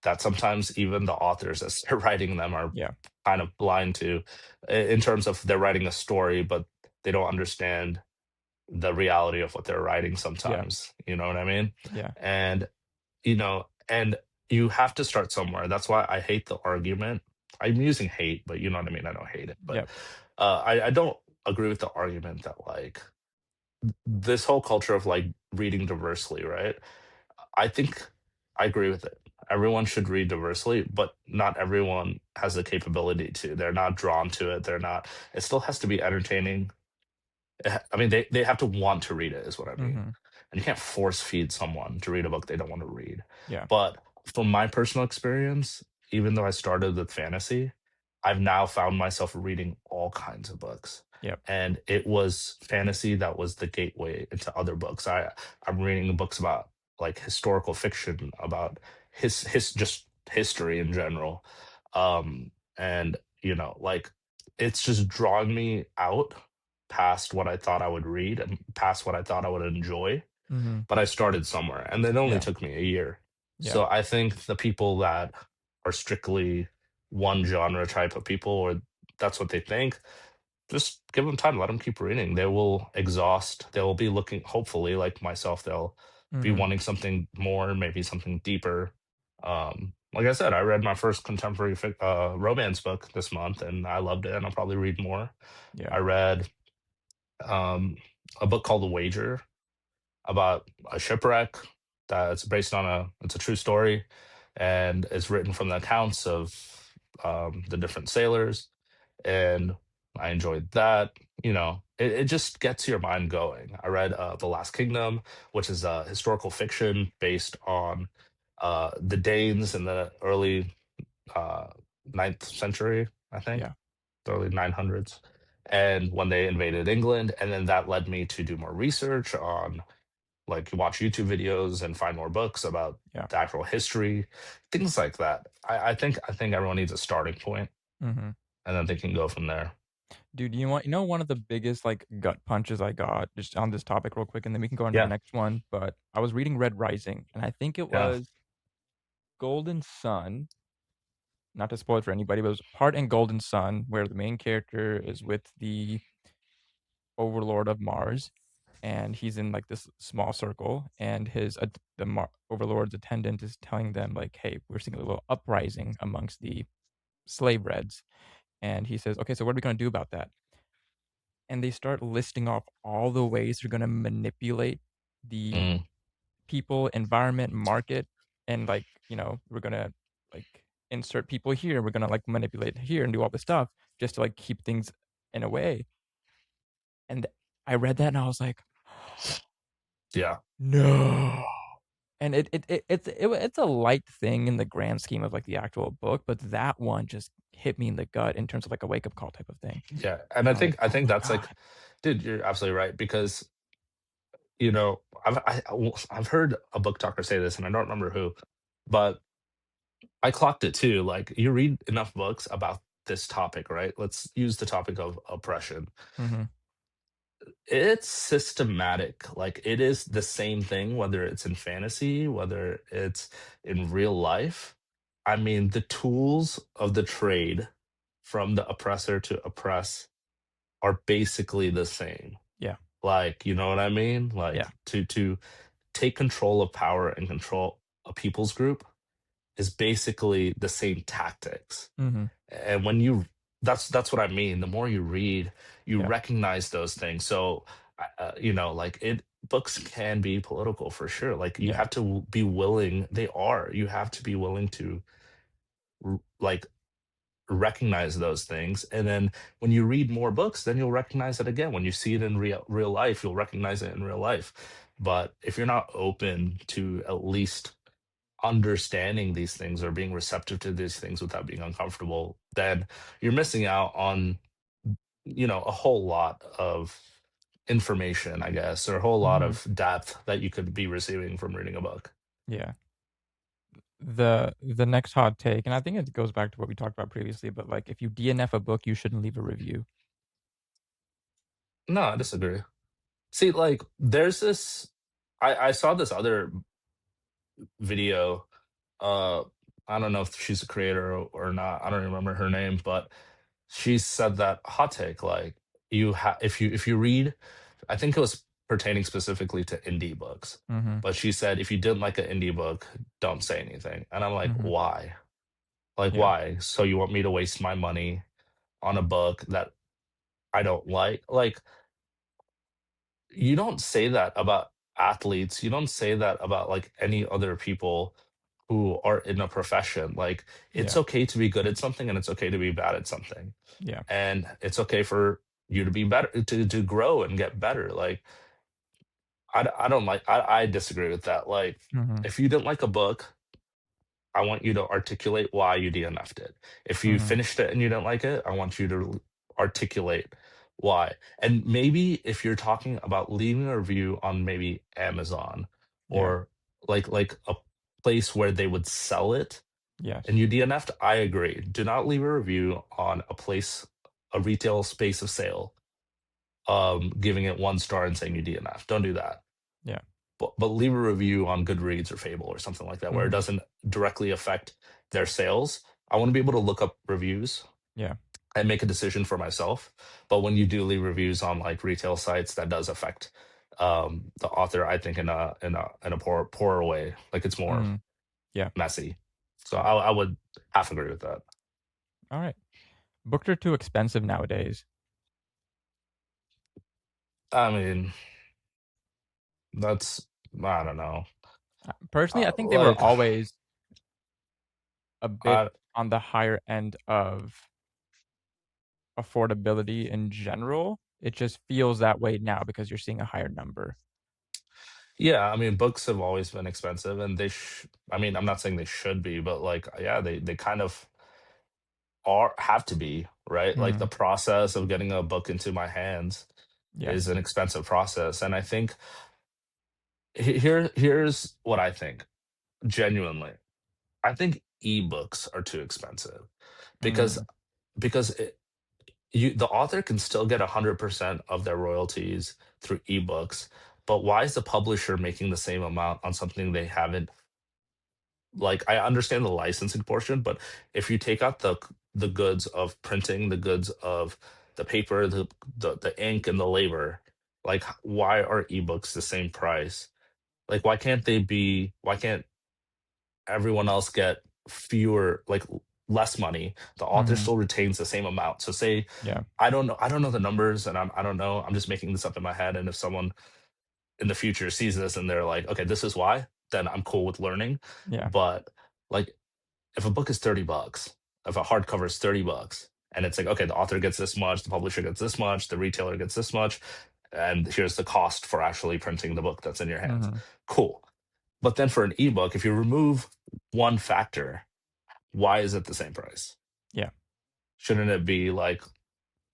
that sometimes even the authors as they're writing them are Yeah. kind of blind to, in terms of they're writing a story, but they don't understand the reality of what they're writing Yeah. sometimes. You know what I mean? Yeah. And and you have to start somewhere. That's why I hate the argument. I'm using hate, but you know what I mean. I don't hate it, but Yep. I don't agree with the argument that like this whole culture of like reading diversely, right? I think I agree with it. Everyone should read diversely, but not everyone has the capability to. They're not drawn to it. They're not. It still has to be entertaining. I mean, they have to want to read it, is what I mean. Mhm. And you can't force feed someone to read a book they don't want to read. Yeah. But from my personal experience, even though I started with fantasy, I've now found myself reading all kinds of books. Yep. And it was fantasy that was the gateway into other books. I'm reading books about like historical fiction, about his just history in general. And like it's just drawing me out past what I thought I would read and past what I thought I would enjoy, Mhm. but I started somewhere and it only Yeah. took me a year. Yeah. So I think the people that are strictly one genre type of people, or that's what they think, just give them time, let them keep reading. They will exhaust. They'll be looking, hopefully, like myself, they'll be Mhm. wanting something more, maybe something deeper. Like I said, I read my first contemporary romance book this month and I loved it and I'll probably read more. Yeah. I read um, a book called The Wager about a shipwreck that's based on it's a true story, and it's written from the accounts of the different sailors, and I enjoyed that. It just gets your mind going. I read The Last Kingdom, which is a historical fiction based on the Danes in the early uh, 9th century, I think, Yeah. the early 900s, and when they invaded England. And then that led me to do more research on, like, watch YouTube videos and find more books about Yeah. the actual history, things like that. I think everyone needs a starting point, Mhm. and then they can go from there. Dude, you know one of the biggest, like, gut punches I got just on this topic real quick, and then we can go on to the Yeah, next one, but I was reading Red Rising, and I think it yeah, was Golden Sun, not to spoil it for anybody, but it was a part in Golden Sun where the main character is with the overlord of Mars, and he's in, like, this small circle, and the overlord's attendant is telling them, like, "Hey, we're seeing a little uprising amongst the slave reds," and he says, "Okay, so what are we gonna do about that?" And they start listing off all the ways they're gonna manipulate the mm, people, environment, market, and, like, we're gonna, like, insert people here, we're gonna, like, manipulate here and do all this stuff just to, like, keep things in a way, and I read that and I was like, yeah, "No." And it's a light thing in the grand scheme of, like, the actual book, but that one just hit me in the gut in terms of, like, a wake-up call type of thing. yeah. And I And I was think like, I "Oh think my that's god." like, dude, you're absolutely right, because I've heard a book talker say this, and I don't remember who, but I clocked it too. Like, you read enough books about this topic, right? Let's use the topic of oppression. Mhm. It's systematic. Like, it is the same thing, whether it's in fantasy, whether it's in real life. I mean, the tools of the trade from the oppressor to oppress are basically the same. Yeah. Like, you know what I mean? Yeah. Like, to take control of power and control a people's group is basically the same tactics. Mhm. And when you that's what I mean. The more you read, you Yeah. recognize those things. So, like, it books can be political for sure. Like, you Yeah. have to be willing. They are. You have to be willing to like recognize those things, and then when you read more books, then you'll recognize it again. When you see it in real life, you'll recognize it in real life. But if you're not open to at least understanding these things or being receptive to these things without being uncomfortable, then you're missing out on, a whole lot of information, I guess, or a whole lot Mhm. of depth that you could be receiving from reading a book. Yeah. The next hot take, and I think it goes back to what we talked about previously, but, like, if you DNF a book, you shouldn't leave a review. No, I disagree. See, like, there's this. I saw this other video. Uh, I don't know if she's a creator or not. I don't remember her name, but she said that hot take, like, if you read, I think it was pertaining specifically to indie books, Mhm. but she said if you didn't like an indie book, don't say anything. And I'm like, Mhm. why? Like, Yeah. why? So you want me to waste my money on a book that I don't like? Like, you don't say that about athletes. You don't say that about like any other people who are in a profession. Like, it's Yeah. okay to be good at something and it's okay to be bad at something. Yeah. And it's okay for you to be better, to grow and get better. Like, I don't like, I disagree with that. Like, Mhm. if you didn't like a book, I want you to articulate why you DNF'd it. If you Mhm. finished it and you didn't like it, I want you to articulate why. And maybe if you're talking about leaving a review on maybe Amazon Yeah. or like a place where they would sell it and Yes. you DNF'd, I agree. Do not leave a review on a place, a retail space of sale, giving it 1 star and saying you DNF. Don't do that. Yeah. But leave a review on Goodreads or Fable or something like that where it Mhm. doesn't directly affect their sales. I want to be able to look up reviews Yeah. and make a decision for myself. But when you do leave reviews on like retail sites, that does affect the author, I think, in a poorer way. Like, it's more Mhm. Yeah. messy. So I would half agree with that. Alright. Books are too expensive nowadays. I mean, that's, I don't know. Personally, I think they were Like, always a bit I on the higher end of affordability in general. It just feels that way now because you're seeing a higher number. Yeah, I mean, books have always been expensive, and I mean, I'm not saying they should be, but like, yeah, they kind of have to be, right? Like, the Mhm. process of getting a book into my hands Yeah. is an expensive process, and I think here's what I think. Genuinely, I think ebooks are too expensive because Mm. because the author can still get 100% of their royalties through ebooks, but why is the publisher making the same amount on something they haven't, like, I understand the licensing portion, but if you take out the goods of printing, the goods of the paper, the ink and the labor, like, why are ebooks the same price? Like, why can't everyone else get fewer, like, less money? The author Mhm. still retains the same amount. So say, Yeah. I don't know the numbers, and I don't know. I'm just making this up in my head. And if someone in the future sees this and they're like, okay, this is why, then I'm cool with learning. Yeah. But like, if a book is $30, if a hardcover is $30, and it's like, okay, the author gets this much, the publisher gets this much, the retailer gets this much, and here's the cost for actually printing the book that's in your hands. Mhm. Cool. But then for an ebook, if you remove one factor, why is it the same price? Yeah. Shouldn't it be like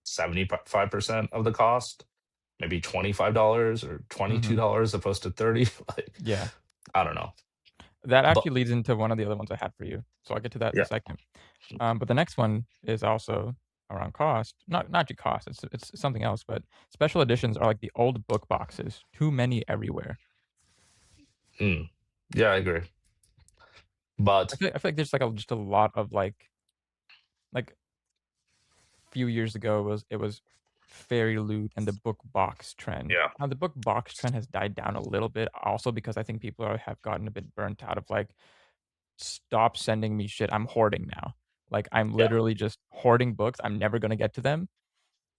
75% of the cost? Maybe $25 or Mhm. $22 opposed to 30? Like, Yeah. I don't know. That But actually leads into one of the other ones I had for you, so I'll get to that in a yeah. second. But the next one is also around cost. Not just cost, it's something else, but special editions are like the old book boxes, too many everywhere. Mm. Yeah, I agree. But I feel like there's like just a lot of like few years ago it was Fairy Loot and the book box trend. yeah. Now the book box trend has died down a little bit also because I think people have gotten a bit burnt out of like, "Stop sending me shit, I'm hoarding now." Like, I'm Yeah. literally just hoarding books, I'm never gonna get to them,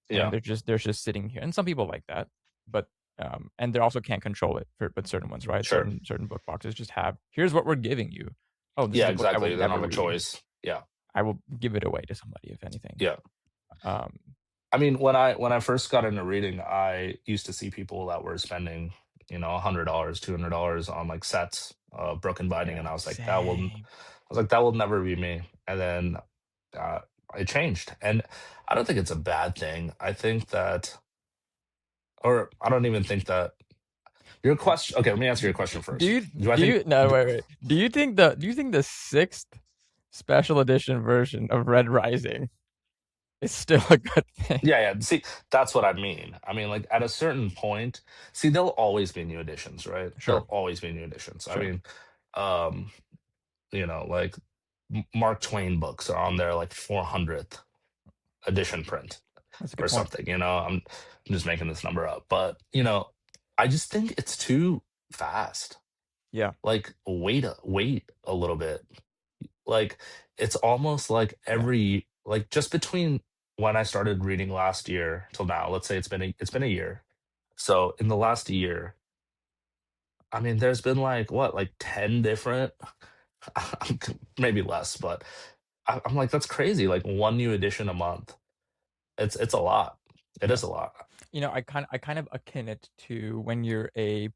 and Yeah. they're just sitting here, and some people like that, but, and they also can't control it for but certain ones, right? Sure. Certain book boxes just have, "Here's what we're giving you." "Oh, this is Yeah, a book I will exactly. They don't never have a read." choice. Yeah. I will give it away to somebody if anything. Yeah. Um, I mean, when I first got into reading, I used to see people that were spending, $100, $200 on like sets of Broken Binding, and yeah, I was like, same. that will never be me. And then uh, it changed, and I don't think it's a bad thing. I think that, or I don't even think that your question. Okay, let me answer your question Do first. you Do I do think? you no, wait. Do you think the 6th special edition version of Red Rising is still a good thing? Yeah, yeah. See, that's what I mean. I mean, like at a certain point, see, there'll always be new editions, right? Sure, There'll always be new editions. I sure. mean, um, like Mark Twain books are on their like 400th edition print That's a good or point. something. I'm just making this number up, but I just think it's too fast. Yeah, Like, wait a little bit. Like, it's almost like yeah, just between when I started reading last year till now. Let's say it's been a year. So in the last year, I mean, there's been like what, like 10 different, maybe less, but I'm like, that's crazy. Like one new edition a month. It's a lot. It yeah. is a lot. I kind of akin it to when you're a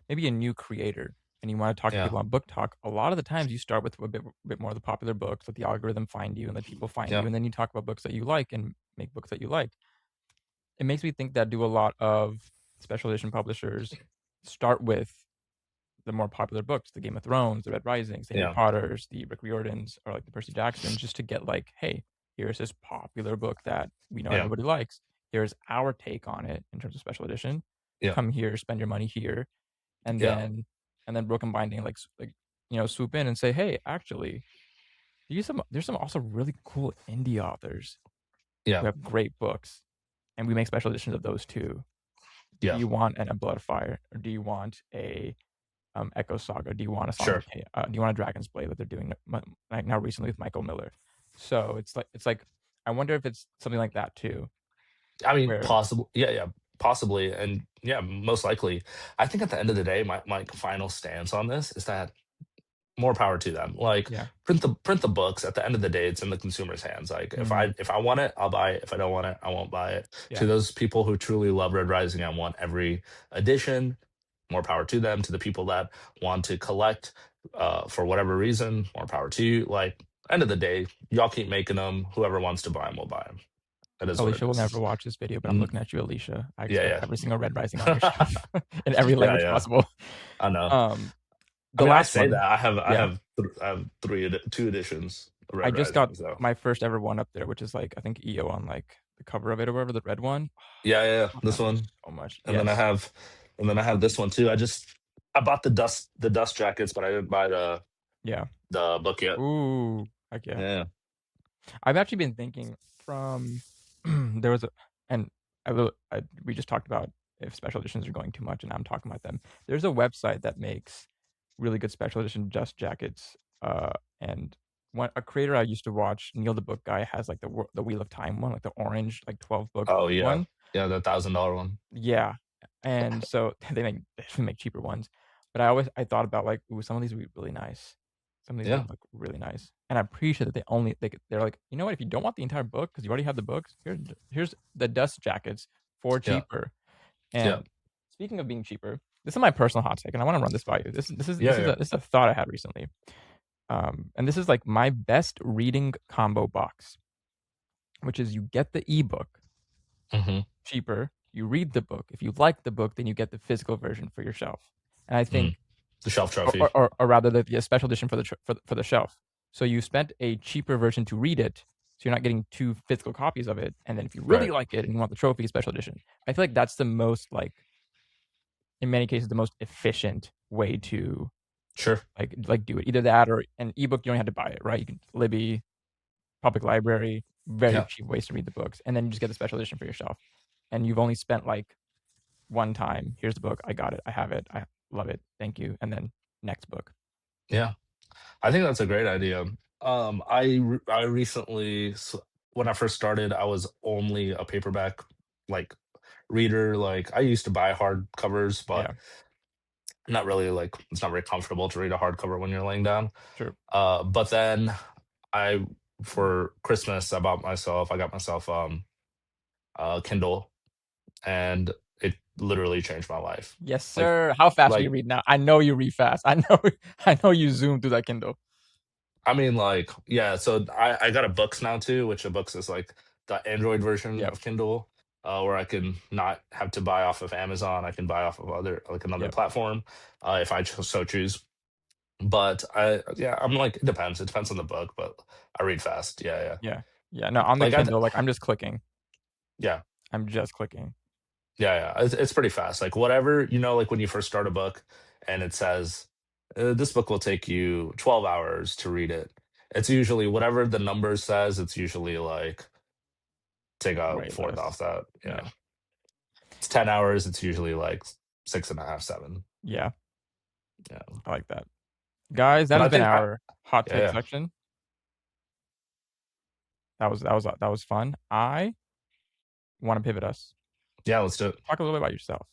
maybe a new creator and you wanna talk to Yeah. people on BookTok, a lot of the times you start with a bit more of the popular books, let the algorithm find you and let people find Yeah. you, and then you talk about books that you like and make books that you like. It makes me think that do a lot of special edition publishers start with the more popular books, the Game of Thrones, the Red Risings, the Harry Yeah. Potters, the Rick Riordans, or like the Percy Jacksons, just to get like, hey, here's this popular book that we know Yeah. everybody likes. Here's our take on it in terms of special edition. Yeah. Come here, spend your money here, and Yeah. then Broken Binding swoop in and say, hey, actually, there's some also really cool indie authors who Yeah. have great books, and we make special editions of those too. Do Yeah. you want a Blood of Fire, or do you want a Echo Saga? Do you want a Sure. Do you want a Dragon's Blade that they're doing like now recently with Michael Miller? So it's like I wonder if it's something like that too, I mean, where possible. Yeah. Yeah. Possibly. And yeah, most likely. I think at the end of the day, my final stance on this is that more power to them. Like, yeah, print the books. At the end of the day, it's in the consumer's hands. Like, if mm, I want it, I'll buy it. If I don't want it, I won't buy it. To yeah, those people who truly love Red Rising and want every edition, more power to them. To the people that want to collect, for whatever reason, more power to you. Like, end of the day, y'all keep making them. Whoever wants to buy them will buy them. That is what it Alicia will is. never watch this video, but I'm Mhm. looking at you, Alicia. I expect Yeah, every single Red Rising on your yeah. shelf in every Yeah, language yeah. possible. I know. Um, I the mean, I last say that one, yeah, I have two editions of I Red just got Rising. So my first ever one up there, which is like I think EO on like the cover of it or whatever, the red one. yeah, yeah, yeah, Love this that book one, so much. and then Yes. I have this one too. I bought the dust jackets, but I didn't buy Yeah. the book yet. Ooh, heck yeah. Yeah. I've actually been thinking from there was a and I will we just talked about if special editions are going too much, and I'm talking about them. There's a website that makes really good special edition dust jackets, and one a creator I used to watch, Neil the Book Guy, has like the Wheel of Time one, like the orange like 12 book Oh yeah, one. yeah, the $1,000 one. Yeah, and so they definitely make cheaper ones, but I thought about, like, "Ooh, some of these would be really nice. Some of these Yeah, would look really nice," and I appreciate that they're like, "You know what? If you don't want the entire book because you already have the books, here's the dust jackets for yeah, cheaper." yeah, And speaking of being cheaper, this is my personal hot take, and I wanna run this by you. yeah, yeah. This is a thought I had recently, and this is, like, my best reading combo box, which is you get the ebook Hmm. cheaper. You read the book. If you like the book, then you get the physical version for your shelf. And I Mm. think, The shelf trophy. or rather, the special edition for for the shelf. So you spent a cheaper version to read it, so you're not getting two physical copies of it. And then if you really Right. like it and you want the trophy, special edition. I feel like that's the most like, in many cases, the most efficient way to Sure. do it. Either that or an ebook. You don't have to buy it, right? You can Libby, public library, very Yeah. cheap ways to read the books, and then you just get the special edition for yourself. And you've only spent like one time. Here's the book. I got it. I have it. I love it. Thank you. And then next book. Yeah. I think that's a great idea. I recently, when I first started, I was only a paperback like reader. Like, I used to buy hardcovers, but Yeah, not really, like, it's not very comfortable to read a hardcover when you're laying down. true. But then I Mm. for Christmas, I got myself Kindle, and it literally changed my life. Yes, Like sir. How fast can you like read now? I know you read fast. I know I know you zoom through that Kindle. I mean, like, yeah, so I got a Books now too, which a Books is like the Android version Yep. of Kindle, where I can not have to buy off of Amazon. I can buy off of other like another Yep. platform, if I so choose. But yeah, I'm like, it depends. It depends on the book, but I read fast. Yeah, yeah. Yeah. Yeah. No, on the Like Kindle, like I'm just clicking. yeah, I'm just clicking. yeah, yeah. It's pretty fast. Like whatever, like when you first start a book and it says, this book will take you 12 hours to read it. It's usually whatever the number says, it's usually like take a Way fourth less. off that. Yeah. Yeah. It's 10 hours. It's usually like six and a half, seven. Yeah. Yeah. I like that. Guys, that But has I been think, our hot yeah, take yeah. section. That was fun. I want to pivot us. Yeah, let's do it. Talk a little bit about yourself.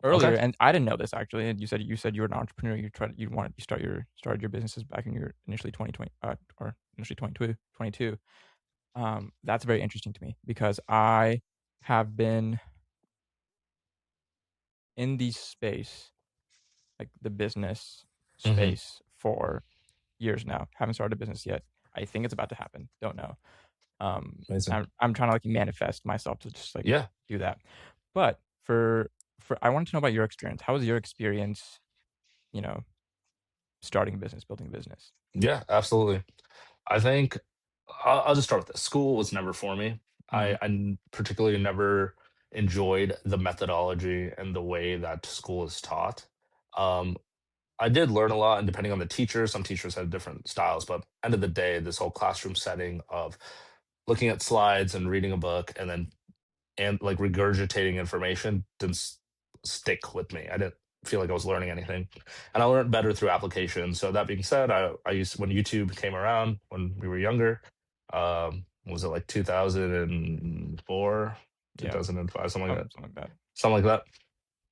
Okay. Earlier, and I didn't know this actually, and you said you were an entrepreneur. You started your businesses back in your initially 2020 or initially 22. That's very interesting to me because I have been in the space, like the business Hmm. space, for years now. Haven't started a business yet. I think it's about to happen. Don't know. Amazing. I'm trying to like manifest myself to just like Yeah. do that. But for I wanted to know about your experience. How was your experience, you know, starting a business, building a business? Yeah, absolutely. I think I'll just start with this. School was never for me. Mhm. Particularly never enjoyed the methodology and the way that school is taught. Um, I did learn a lot, and depending on the teacher, some teachers had different styles. But end of the day, this whole classroom setting of looking at slides and reading a book and like regurgitating information didn't stick with me. I didn't feel like I was learning anything, and I learned better through application. So that being said, I used when YouTube came around when we were younger. Was it like 2004, Yeah, 2005, something like that? something like that. Something like that.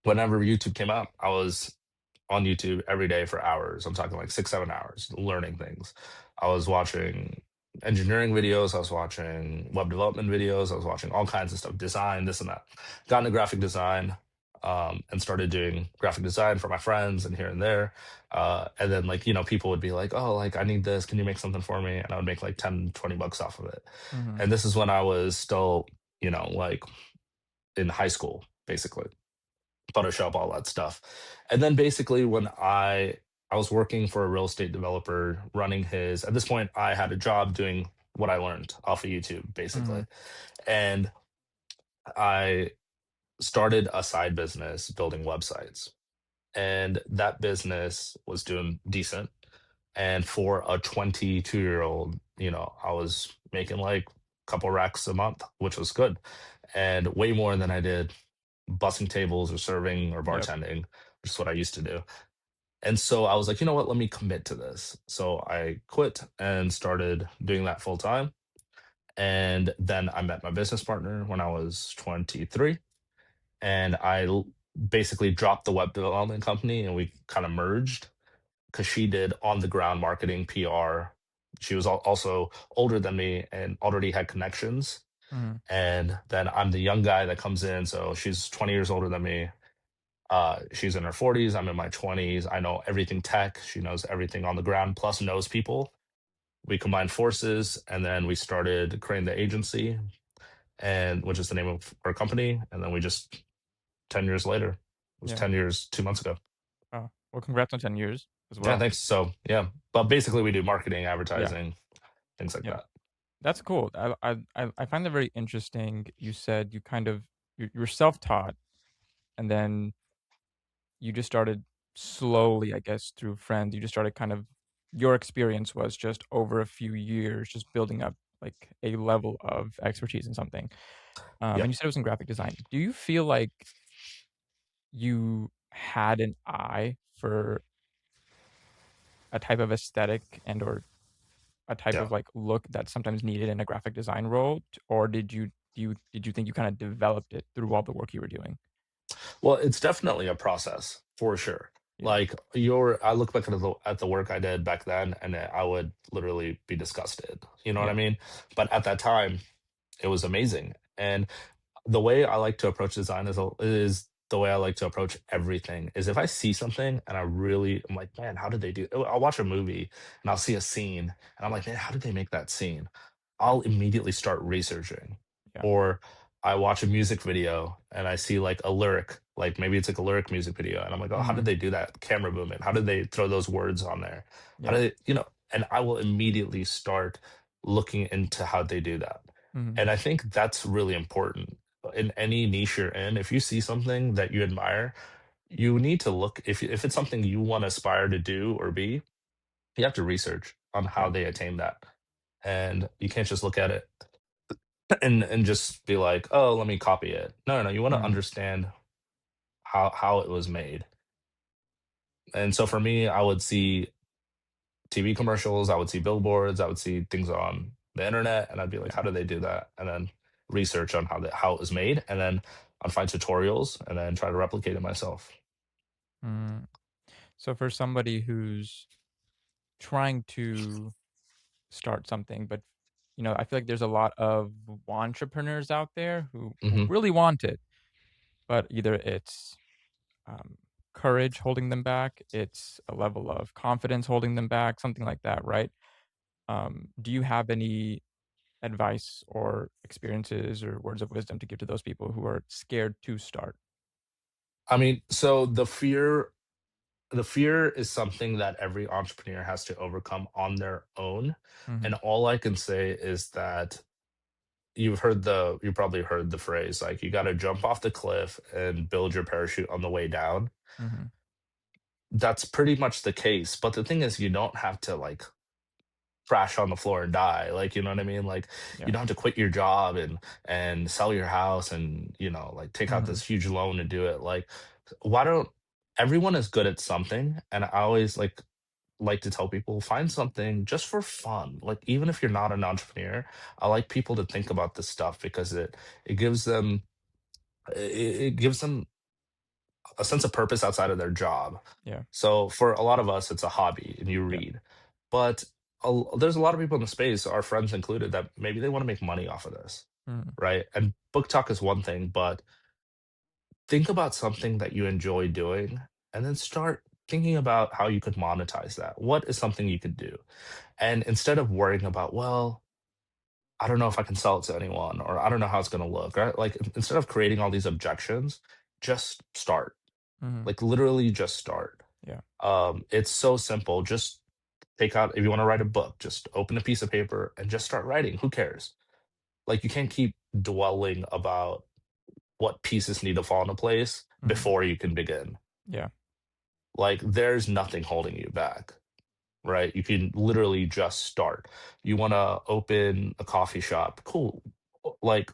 Whenever YouTube came out, I was on YouTube every day for hours. I'm talking like 6, 7 hours learning things. I was watching engineering videos. I was watching web development videos. I was watching all kinds of stuff, design, this and that. Got into graphic design, and started doing graphic design for my friends and here and there. And then like, people would be like, oh, like I need this. Can you make something for me? And I would make like 10, $20 off of it. Mhm. And this is when I was still, like in high school, basically. Photoshop, all that stuff. And then basically when I was working for a real estate developer running his at this point I had a job doing what I learned off of YouTube basically. Mhm. And I started a side business building websites. And that business was doing decent. And for a 22-year-old, I was making like a couple racks a month, which was good. And way more than I did bussing tables or serving or Yep. bartending, which is what I used to do. And so I was like, you know what, let me commit to this. So I quit and started doing that full time. And then I met my business partner when I was 23. And basically dropped the web development company and we kind of merged because she did on the ground marketing, PR. She was also older than me and already had connections. Mhm. And then I'm the young guy that comes in. So she's 20 years older than me. She's in her 40s. I'm in my 20s. I know everything tech. She knows everything on the ground, plus knows people. We combined forces, and then we started creating the agency, and which is the name of our company. And then we just 10 years later, it was Yeah. 10 years 2 months ago. Oh, well, congrats on 10 years as Yeah, well. thanks. So yeah, but basically we do marketing, Yeah. advertising, things like Yeah. that. That's cool. I find that very interesting. You said you kind of you were self-taught, and then you just started slowly, I guess, through friends. You just started kind of your experience was just over a few years, just building up like a level of expertise in something. Yeah. And you said it was in graphic design. Do you feel like you had an eye for a type of aesthetic and or a type Yeah. of like look that's sometimes needed in a graphic design role, or did you think you kind of developed it through all the work you were doing? Well, it's definitely a process for sure. Yeah. Like, I look back at the work I did back then, and I would literally be disgusted, you know what I Yeah. mean? But at that time, it was amazing, and the way I like to approach design is the way I like to approach everything, is if I see something and I'm like, "Man, how did they do" I'll watch a movie and I'll see a scene, and I'm like, "Man, how did they make that scene?" Yeah. I'll immediately start researching. Yeah. Or I watch a music video and I see like a lyric, like maybe it's like a lyric music video, and I'm like, "Oh, how did Mhm. they do that camera movement? How did they throw those words on there? How Yeah. did they," and I will immediately start looking into how they do that. Mhm. And I think that's really important in any niche you're in. If you see something that you admire, you need to look, if it's something you want to aspire to do or be, you have to research on how Yeah. they attain that. And you can't just look at it and just be like, "Oh, let me copy it." No, no, no, you want to Mhm. understand how it was made. And so for me, I would see TV commercials, I would see billboards, I would see things on the internet, and I'd be like, Yeah. "How did they do that?" And then research on how it was made, and then I'd find tutorials, and then try to replicate it myself. Mm. So for somebody who's trying to start something, but, I feel like there's a lot of entrepreneurs out there who Mhm. really want it, but either it's, um, courage holding them back, it's a level of confidence holding them back, something like that, right? Do you have any advice or experiences or words of wisdom to give to those people who are scared to start? I mean, so the fear is something that every entrepreneur has to overcome on their own, and Mhm. all I can say is that you probably heard the phrase, like, "You gotta jump off the cliff and build your parachute on the way down." Mhm. That's pretty much the case, but the thing is you don't have to, like, crash on the floor and die, like, you know what I mean? Like, you Yeah. don't have to quit your job and sell your house and, like, take out Mhm. this huge loan to do it. Like, why don't everyone is good at something, and I always, like to tell people, find something just for fun. Like, even if you're not an entrepreneur, I like people to think about this stuff because it gives them it gives them a sense of purpose outside of their job. Yeah. So for a lot of us, it's a hobby and you Yeah. read. But there's a lot of people in the space, our friends included, that maybe they want to make money off of this, Mhm. right? And book talk is one thing, but think about something that you enjoy doing and then start thinking about how you could monetize that. What is something you could do? And instead of worrying about, well, I don't know if I can sell it to anyone, or I don't know how it's going to look, right? Like, instead of creating all these objections, just start. Mhm. Like, literally just start. Yeah. It's so simple. Just take out, if you want to write a book, just open a piece of paper and just start writing. Who cares? Like, you can't keep dwelling about what pieces need to fall into place Mhm. before you can begin. Yeah. Like, there's nothing holding you back, right? You can literally just start. You want to open a coffee shop, cool. Like,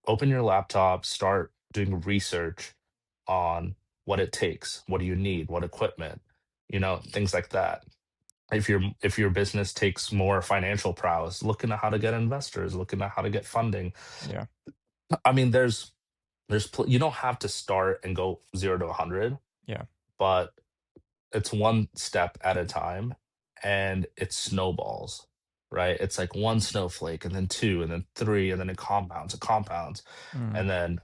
open your laptop, start doing research on what it takes, what do you need, what equipment, things like that. If your business takes more financial prowess, looking at how to get investors, looking at how to get funding. Yeah. I mean, you don't have to start and go 0 to 100, Yeah. but it's one step at a time, and it snowballs, right? It's like one snowflake and then two and then three, and then it compounds, Mhm. and then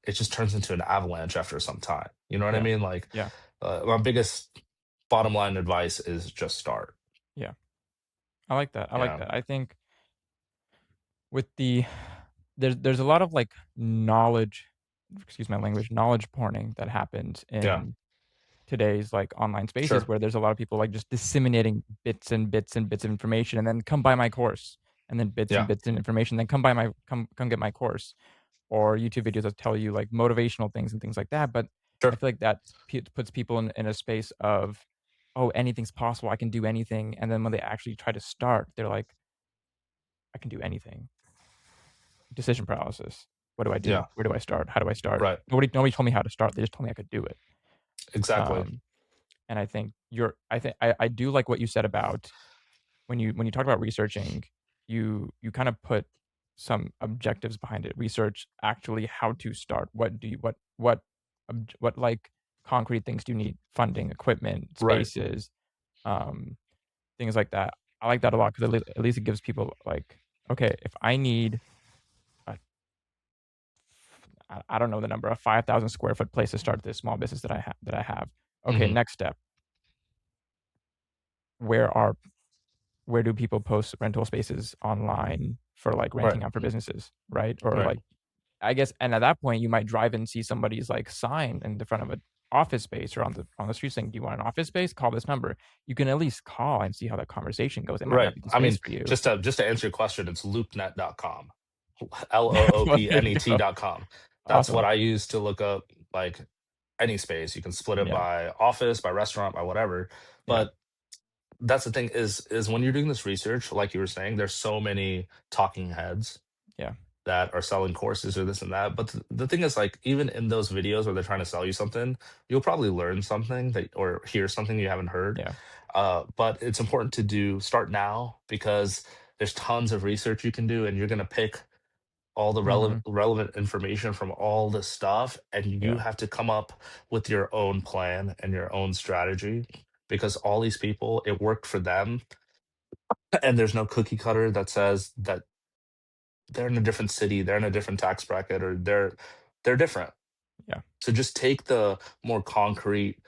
it just turns into an avalanche after some time. You know what I Yeah. mean? Like, Yeah. my biggest bottom line advice is just start. Yeah. I like that. I like Yeah. that. I think with there's a lot of, like, knowledge excuse my language, knowledge porning that happens Yeah. in today's, like, online spaces Sure. where there's a lot of people, like, just disseminating bits and bits and bits of information, and then, "Come buy my course," and then bits and Yeah. bits of information, then, "Come get my course," or YouTube videos that tell you, like, motivational things and things like that, but I Sure. feel like that puts people in a space of, "Oh, anything's possible, I can do anything," and then when they actually try to start, they're like, "I can do anything." Decision paralysis. What do I do? Yeah. Where do I start? How do I start? Right. Nobody told me how to start, they just told me I could do it. Exactly. Um, and I think I do like what you said about when you talk about researching, you kind of put some objectives behind it. Research actually how to start. What do you what, like concrete things do you need? Funding, equipment, Right. spaces, um, things like that. I like that a lot 'cause at least it gives people, like, "Okay, if I need a I don't know the number, a 5,000 square foot place to start this small business that I have. Okay, Hmm. next step, where are where do people post rental spaces online for, like, Right. renting out for businesses, right? Or, Right. like, I guess and at that point, you might drive and see somebody's, like, sign in the front of an office space or on the street saying, "Do you want an office space? Call this number." You can at least call and see how that conversation goes. It might Right. not be the I space mean, for you. just to answer your question, it's loopnet.com. Well, there you go. LOOPNET.com. That's what Awesome. I use to look up like any space. You can split it Yeah, by office, by restaurant, by whatever. yeah, But that's the thing is when you're doing this research, like you were saying, there's so many talking heads yeah, that are selling courses or this and that. But the thing is, like, even in those videos where they're trying to sell you something, you'll probably learn something that or hear something you haven't heard. yeah. But it's important to start now because there's tons of research you can do, and you're gonna pick all the Mhm. relevant information from all this stuff, and you Yeah, have to come up with your own plan and your own strategy because all these people, it worked for them, and there's no cookie cutter that says that they're in a different city, they're in a different tax bracket, or they're different. yeah, So just take the more concrete,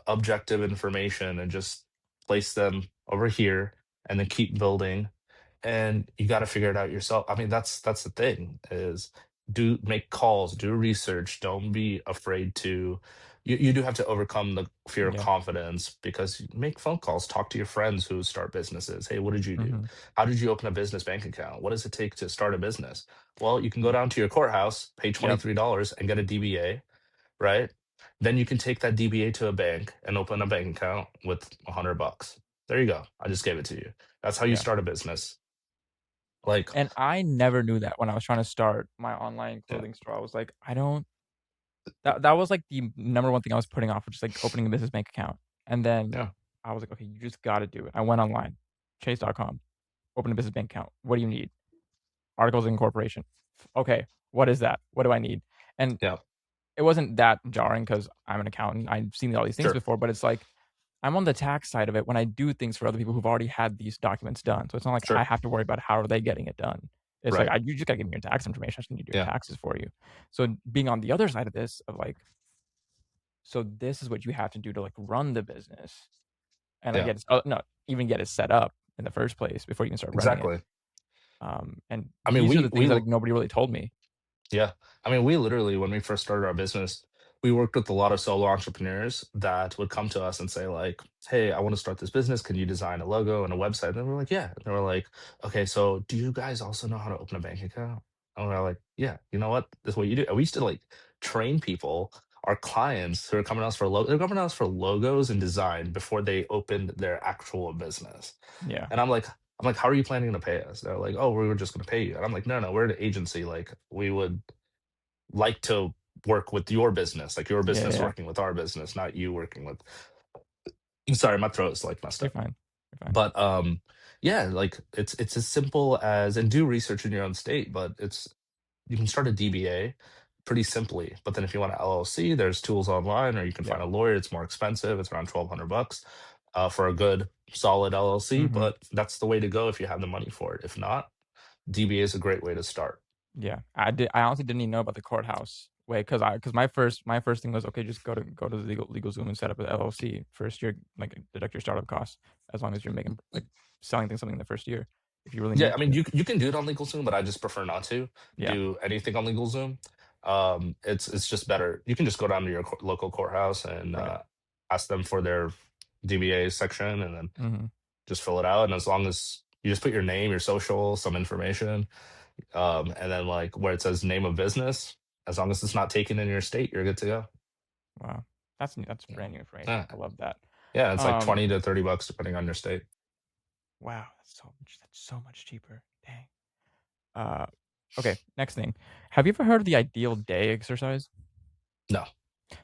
objective information and just place them over here, and then keep building. And you got to figure it out yourself. I mean, that's the thing is do make calls, do research. Don't be afraid to. You do have to overcome the fear of yeah. confidence because you make phone calls, talk to your friends who start businesses. Hey, what did you do? Mhm. How did you open a business bank account? What does it take to start a business? Well, you can go Y down to your courthouse, pay Yep, $23 and get a DBA, right? Then you can take that DBA to a bank and open a bank account with $100. There you go. I just gave it to you. That's how you yeah. start a business. Like, And I never knew that when I was trying to start my online yeah, clothing store. I was like, I don't that was, like, the number one thing I was putting off, which is, like, opening a business bank account. And then yeah, I was like, "Okay, you just gotta do it." I went online, chase.com, open a business bank account. What do you need? Articles of incorporation. Okay, what is that? What do I need? And yeah, it wasn't that jarring because 'cause I'm an accountant. I've seen all these things sure, before, but it's like I'm on the tax side of it when I do things for other people who've already had these documents done. So it's not like I sure, have to worry about how are they getting it done. It's like right, you just gotta give me your tax information. I just need to do your yeah, taxes for you. So being on the other side of this of like, so this is what you have to do to like run the business and like yeah, get it, no, even get it set up in the first place before you can start running it. exactly. And I mean, these are the things that like nobody really told me. yeah. I mean, we literally, when we first started our business, we worked with a lot of solo entrepreneurs that would come to us and say, like, hey, I want to start this business. Can you design a logo and a website? And we're like, yeah. And they were like, okay, so do you guys also know how to open a bank account? And we're like, yeah, you know what? This is what you do. And we used to like train people, our clients who are coming to us for they're coming to us for logos and design before they opened their actual business. Yeah. And I'm like, how are you planning to pay us? They're like, oh, we were just going to pay you. And I'm like, no, no, we're an agency. Like, we would like to work with your business, like your Yeah, business yeah. working with our business, not you working with. I'm sorry, my throat is like messed You're up. fine. You're fine. But yeah, like it's as simple as and do research in your own state, but it's you can start a DBA pretty simply. But then if you want an LLC, there's tools online, or you can Yeah. find a lawyer. It's more expensive. It's around $1,200 for a good solid LLC. Mhm. But that's the way to go if you have the money for it. If not, DBA is a great way to start. Yeah, I honestly didn't even know about the courthouse way because my first thing was, okay, just go to the LegalZoom and set up an LLC first year, like, deduct your startup costs as long as you're making like, selling things something in the first year, if you really Yeah, need I mean, to. you can do it on LegalZoom, but I just prefer not to Yeah, do anything on LegalZoom. It's just better. You can just go down to your local courthouse and right. ask them for their DBA section, and then Mhm. just fill it out. And as long as you just put your name, your social, some information, and then like where it says name of business, as long as it's not taken in your state, you're good to go. Wow. That's Yeah, brand new information. yeah, I love that. yeah. It's like Um, 20 to 30 bucks depending on your state. wow, that's so much cheaper. Dang. Uh, okay, next thing. Have you ever heard of the ideal day exercise? No.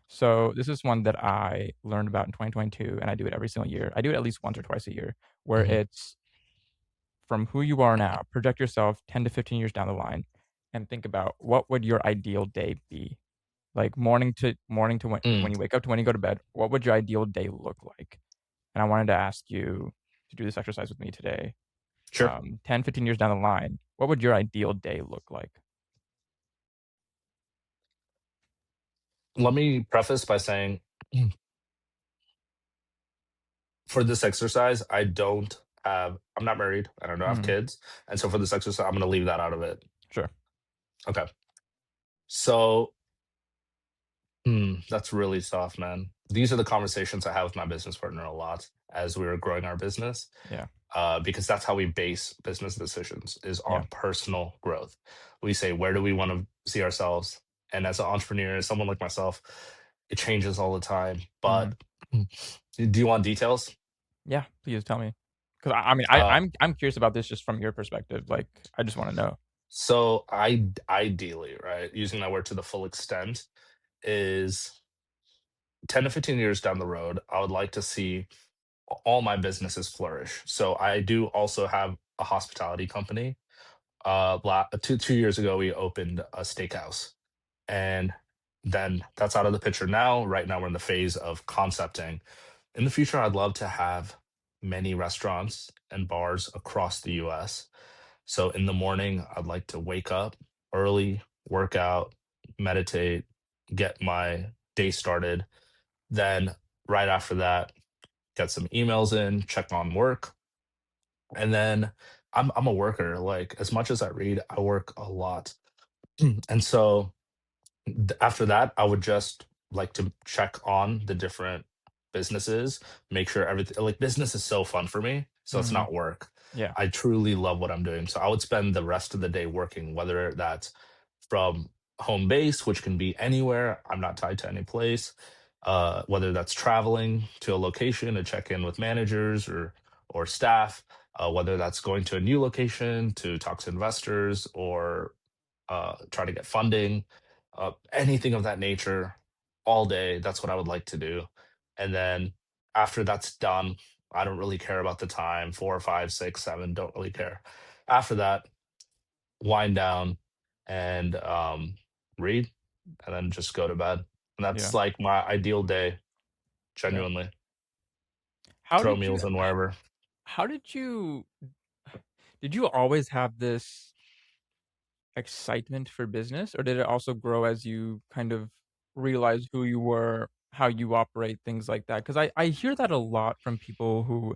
So this is one that I learned about in 2022, and I do it every single year. I do it at least once or twice a year, where Hmm. it's from who you are now, project yourself 10 to 15 years down the line, and think about what would your ideal day be? Like morning to when Mm, you wake up to when you go to bed, what would your ideal day look like? And I wanted to ask you to do this exercise with me today. sure. 10, 15 years down the line, what would your ideal day look like? Let me preface by saying for this exercise, I'm not married. I don't have Mhm. kids. And so for this exercise, I'm going to leave that out of it. Sure. Okay. So, that's really tough, man. These are the conversations I have with my business partner a lot as we were growing our business, Yeah. because that's how we base business decisions is Yeah. on personal growth. We say, where do we want to see ourselves? And as an entrepreneur, someone like myself, it changes all the time. But Mhm. do you want details? Yeah, please tell me. 'Cause I mean, Uh, I'm curious about this just from your perspective, like, I just wanna know. so ideally, right, using that word to the full extent is 10 to 15 years down the road, I would like to see all my businesses flourish. So I do also have a hospitality company. 2 years ago, we opened a steakhouse, and then that's out of the picture now. Right now, we're in the phase of concepting. In the future, I'd love to have many restaurants and bars across the US. So in the morning, I'd like to wake up early, work out, meditate, get my day started. Then, right after that, get some emails in, check on work. And then I'm a worker. Like, as much as I read, I work a lot. And so after that, I would just like to check on the different businesses, make sure everything, like, business is so fun for me. So it's Mhm. not work. Yeah. I truly love what I'm doing. So I would spend the rest of the day working, whether that's from home base, which can be anywhere. I'm not tied to any place. Whether that's traveling to a location to check in with managers or staff, whether that's going to a new location to talk to investors or try to get funding, anything of that nature, all day. That's what I would like to do. And then after that's done, I don't really care about the time, 4, 5, 6, 7, don't really care. After that, wind down and read, and then just go to bed. And that's Yeah. like my ideal day, Yeah. genuinely. How Throw did you meals in wherever. how did you always have this excitement for business, or did it also grow as you kind of realized who you were, how you operate, things like that? Because I hear that a lot from people who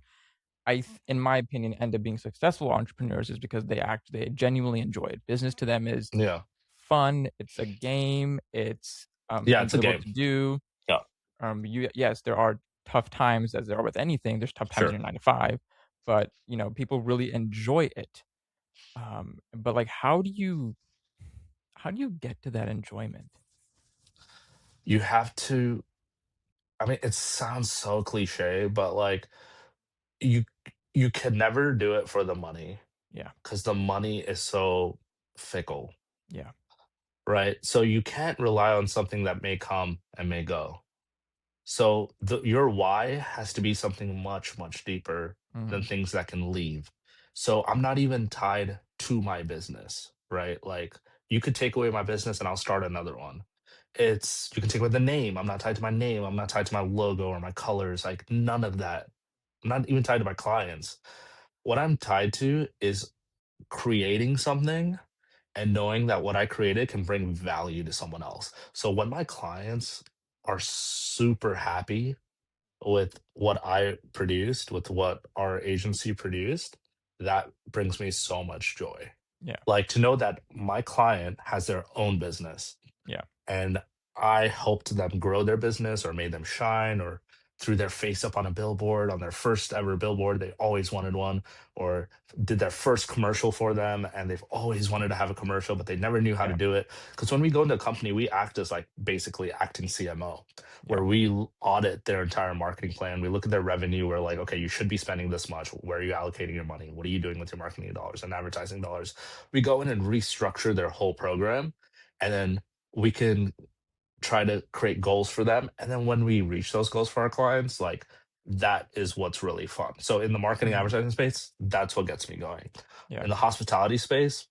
in my opinion, end up being successful entrepreneurs is because they genuinely enjoy it. Business to them is Yeah. fun, it's a game, it's, Yeah, it's a enjoyable game. to do. Yeah, Yes, there are tough times as there are with anything, there's tough times in sure. your 9 to 5, but, people really enjoy it. But, like, how do you get to that enjoyment? You have to, I mean, it sounds so cliche, but like you you can never do it for the money Yeah, because the money is so fickle, yeah, right? So you can't rely on something that may come and may go. So your why has to be something much, much deeper than mhm, things that can leave. So I'm not even tied to my business, right? Like, you could take away my business and I'll start another one. You can take away the name. I'm not tied to my name. I'm not tied to my logo or my colors. Like, none of that. I'm not even tied to my clients. What I'm tied to is creating something and knowing that what I created can bring value to someone else. So when my clients are super happy with what I produced, with what our agency produced, that brings me so much joy. yeah, Like, to know that my client has their own business yeah, and I helped them grow their business or made them shine or threw their face up on a billboard, on their first ever billboard. They always wanted one, or did their first commercial for them and they've always wanted to have a commercial, but they never knew how to yeah, do it. Because when we go into a company, we act as like basically acting CMO, yeah, where we audit their entire marketing plan. We look at their revenue. We're like, okay, you should be spending this much. Where are you allocating your money? What are you doing with your marketing dollars and advertising dollars? We go in and restructure their whole program. And then we can try to create goals for them. And then when we reach those goals for our clients, like, that is what's really fun. So in the marketing mhm, advertising space, that's what gets me going. yeah, In the hospitality space,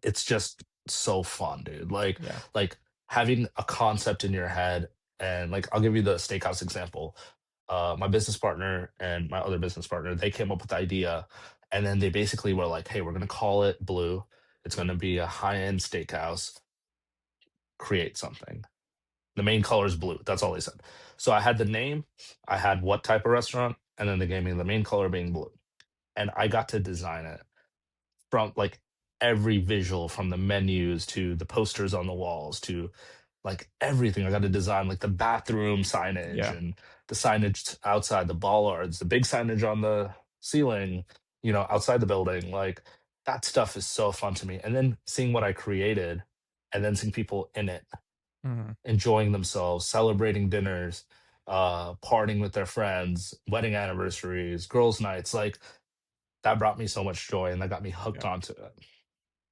it's just so fun, dude. Like yeah, like having a concept in your head, and like I'll give you the steakhouse example. My business partner and my other business partner, they came up with the idea, and then they basically were like, "Hey, we're gonna call it Blue. It's gonna be a high-end steakhouse. Create something." The main color is blue. That's all they said. So I had the name, I had what type of restaurant, and then they gave me the main color being blue. And I got to design it from like every visual, from the menus to the posters on the walls to like everything. I got to design like the bathroom signage Yeah. and the signage outside, the bollards, the big signage on the ceiling, outside the building. Like that stuff is so fun to me. And then seeing what I created and then seeing people in it Mhm. enjoying themselves, celebrating dinners, partying with their friends, wedding anniversaries, girls' nights, like that brought me so much joy and that got me hooked Yeah. onto it.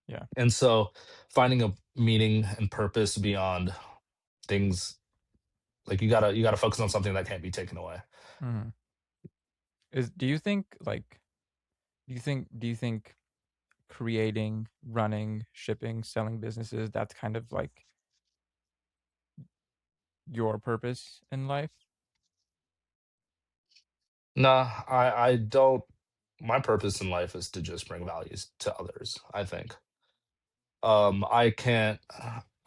Yeah. And so finding a meaning and purpose beyond things, like you gotta focus on something that can't be taken away. Mhm. Do you think, like do you think creating, running, shipping, selling businesses, that's kind of like your purpose in life? Nah, I don't. My purpose in life is to just bring values to others, I think. I can't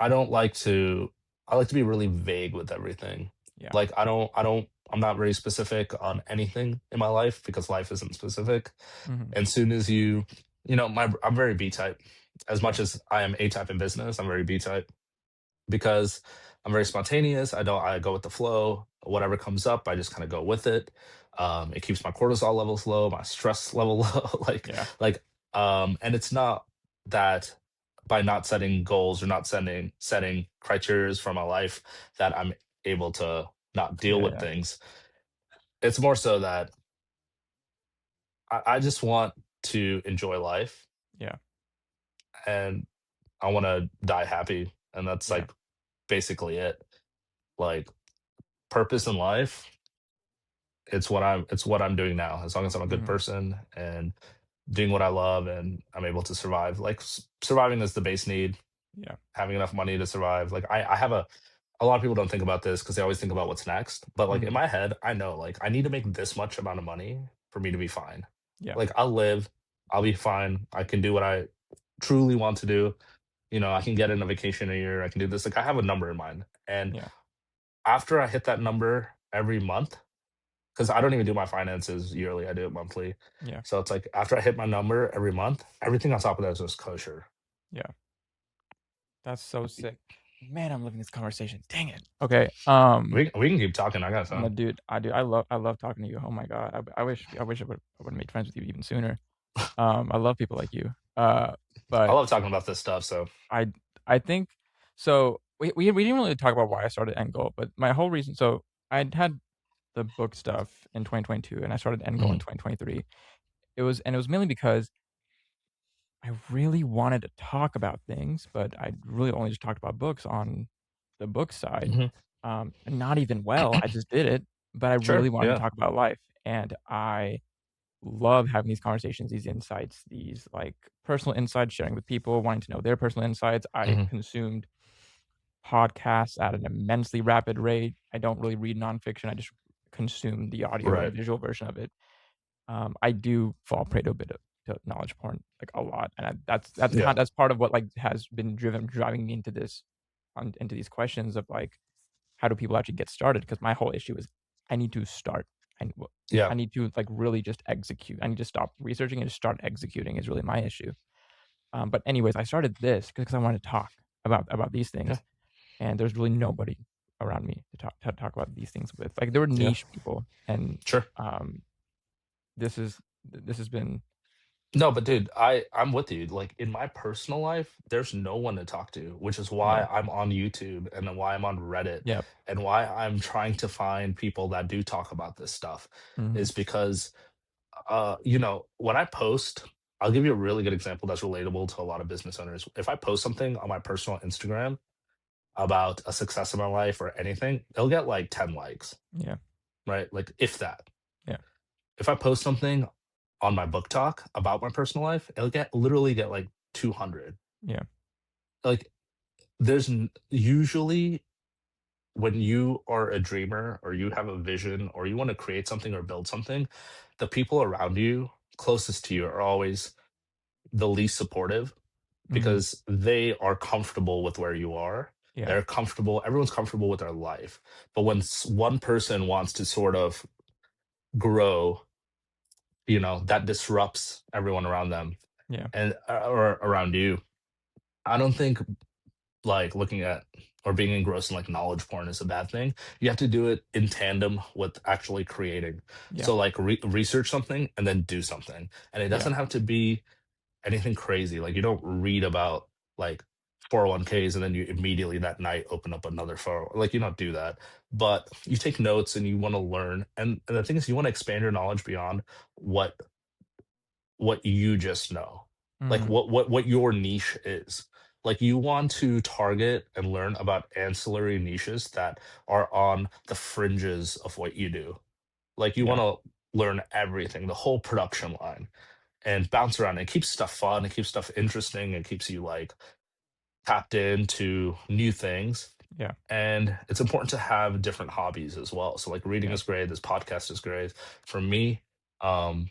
I don't like to I like to be really vague with everything. Yeah. Like I'm not very specific on anything in my life because life isn't specific. Mhm. And soon as I'm very B type. As Yeah. much as I am A type in business, I'm very B type because I'm very spontaneous. I go with the flow. Whatever comes up, I just kind of go with it. It keeps my cortisol levels low, my stress level low. Yeah. And it's not that by not setting goals or not setting criterias for my life that I'm able to not deal Yeah, with yeah. things. It's more so that I just want to enjoy life Yeah. and I want to die happy. And that's Yeah. like basically it. Like purpose in life, it's what I'm doing now. As long as I'm a good Mhm. person and doing what I love and I'm able to survive. Like surviving is the base need, Yeah. having enough money to survive. Like I have a lot of people don't think about this because they always think about what's next. But like in Mhm. my head, I know like I need to make this much amount of money for me to be fine. Yeah. Like I'll live, I'll be fine. I can do what I truly want to do. I can get in a vacation a year. I can do this. Like I have a number in mind. And Yeah. after I hit that number every month, because I don't even do my finances yearly, I do it monthly. Yeah. So it's like after I hit my number every month, everything on top of that is just kosher. Yeah. That's so sick. Man, I'm loving this conversation. Dang it. Okay. We can keep talking. I got No, time. dude, I love talking to you. Oh my god. I wish I would've made friends with you even sooner. I love people like you. I But love talking about this stuff. So I I think so we didn't really talk about why I started End Goal, but my whole reason, so I'd had the book stuff in 2022 and I started End Goal in mhm, 2023. It was mainly because I really wanted to talk about things, but I really only just talked about books on the book side. mhm. And not even well, I just did it, but I Sure. really wanted to Yeah. talk about life, and I love having these conversations, these insights, these, like, personal insights, sharing with people, wanting to know their personal insights. I Mhm. consumed podcasts at an immensely rapid rate. I don't really read nonfiction, I just consume the audio and Right. visual version of it. I do fall prey to a bit of to knowledge porn, like, a lot, and Yeah. that's part of what, like, has been driving me into into these questions of, like, how do people actually get started? Because my whole issue is I need to start. I w Yeah. I need to, like, really just execute. I need to stop researching and just start executing is really my issue. But anyways, I started this because I wanted to talk about these Yeah. things, and there's really nobody around me to talk about these things with. Like, there were Yeah. niche people, and, Sure. um, this has been No, but dude, I'm with you. Like in my personal life, there's no one to talk to, which is why yeah, I'm on YouTube and then why I'm on Reddit yep, and why I'm trying to find people that do talk about this stuff mhm, is because when I post, I'll give you a really good example that's relatable to a lot of business owners. If I post something on my personal Instagram about a success in my life or anything, it'll get like 10 likes, yeah, right? Like if that. yeah, If I post something on my book talk about my personal life, it'll get literally get like 200. yeah, Like usually when you are a dreamer or you have a vision or you want to create something or build something, the people around you closest to you are always the least supportive Mhm. because they are comfortable with where you are. Yeah. They're comfortable, everyone's comfortable with their life. But when one person wants to sort of grow, that disrupts everyone around them Yeah. and or around you. I don't think like looking at or being engrossed in like knowledge porn is a bad thing. You have to do it in tandem with actually creating. Yeah. So like research something and then do something. And it Yeah. doesn't have to be anything crazy. Like you don't read about like 401ks and then you immediately that night open up another 4, like you don't do that. But you take notes and you want to learn. And the thing is you want to expand your knowledge beyond what you just know. Like Mhm. what your niche is. Like you want to target and learn about ancillary niches that are on the fringes of what you do. Like you Yeah. want to learn everything, the whole production line and bounce around. It keeps stuff fun, it keeps stuff interesting, it keeps you like tapped into new things. Yeah. And it's important to have different hobbies as well. So like reading Yeah. is great, this podcast is great. For me, um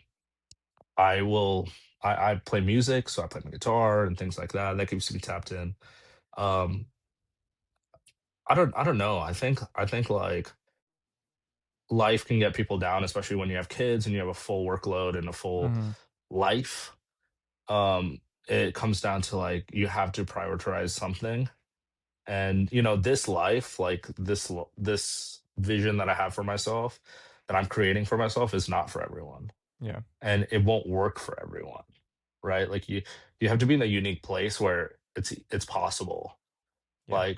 I will I play music, so I play my guitar and things like that. That keeps me tapped in. Um, I don't know. I think like life can get people down, especially when you have kids and you have a full workload and a full Mhm. life. It comes down to like you have to prioritize something. And this life, like this vision that I have for myself, that I'm creating for myself is not for everyone. Yeah. And it won't work for everyone. Right? Like you have to be in a unique place where it's possible. Yeah.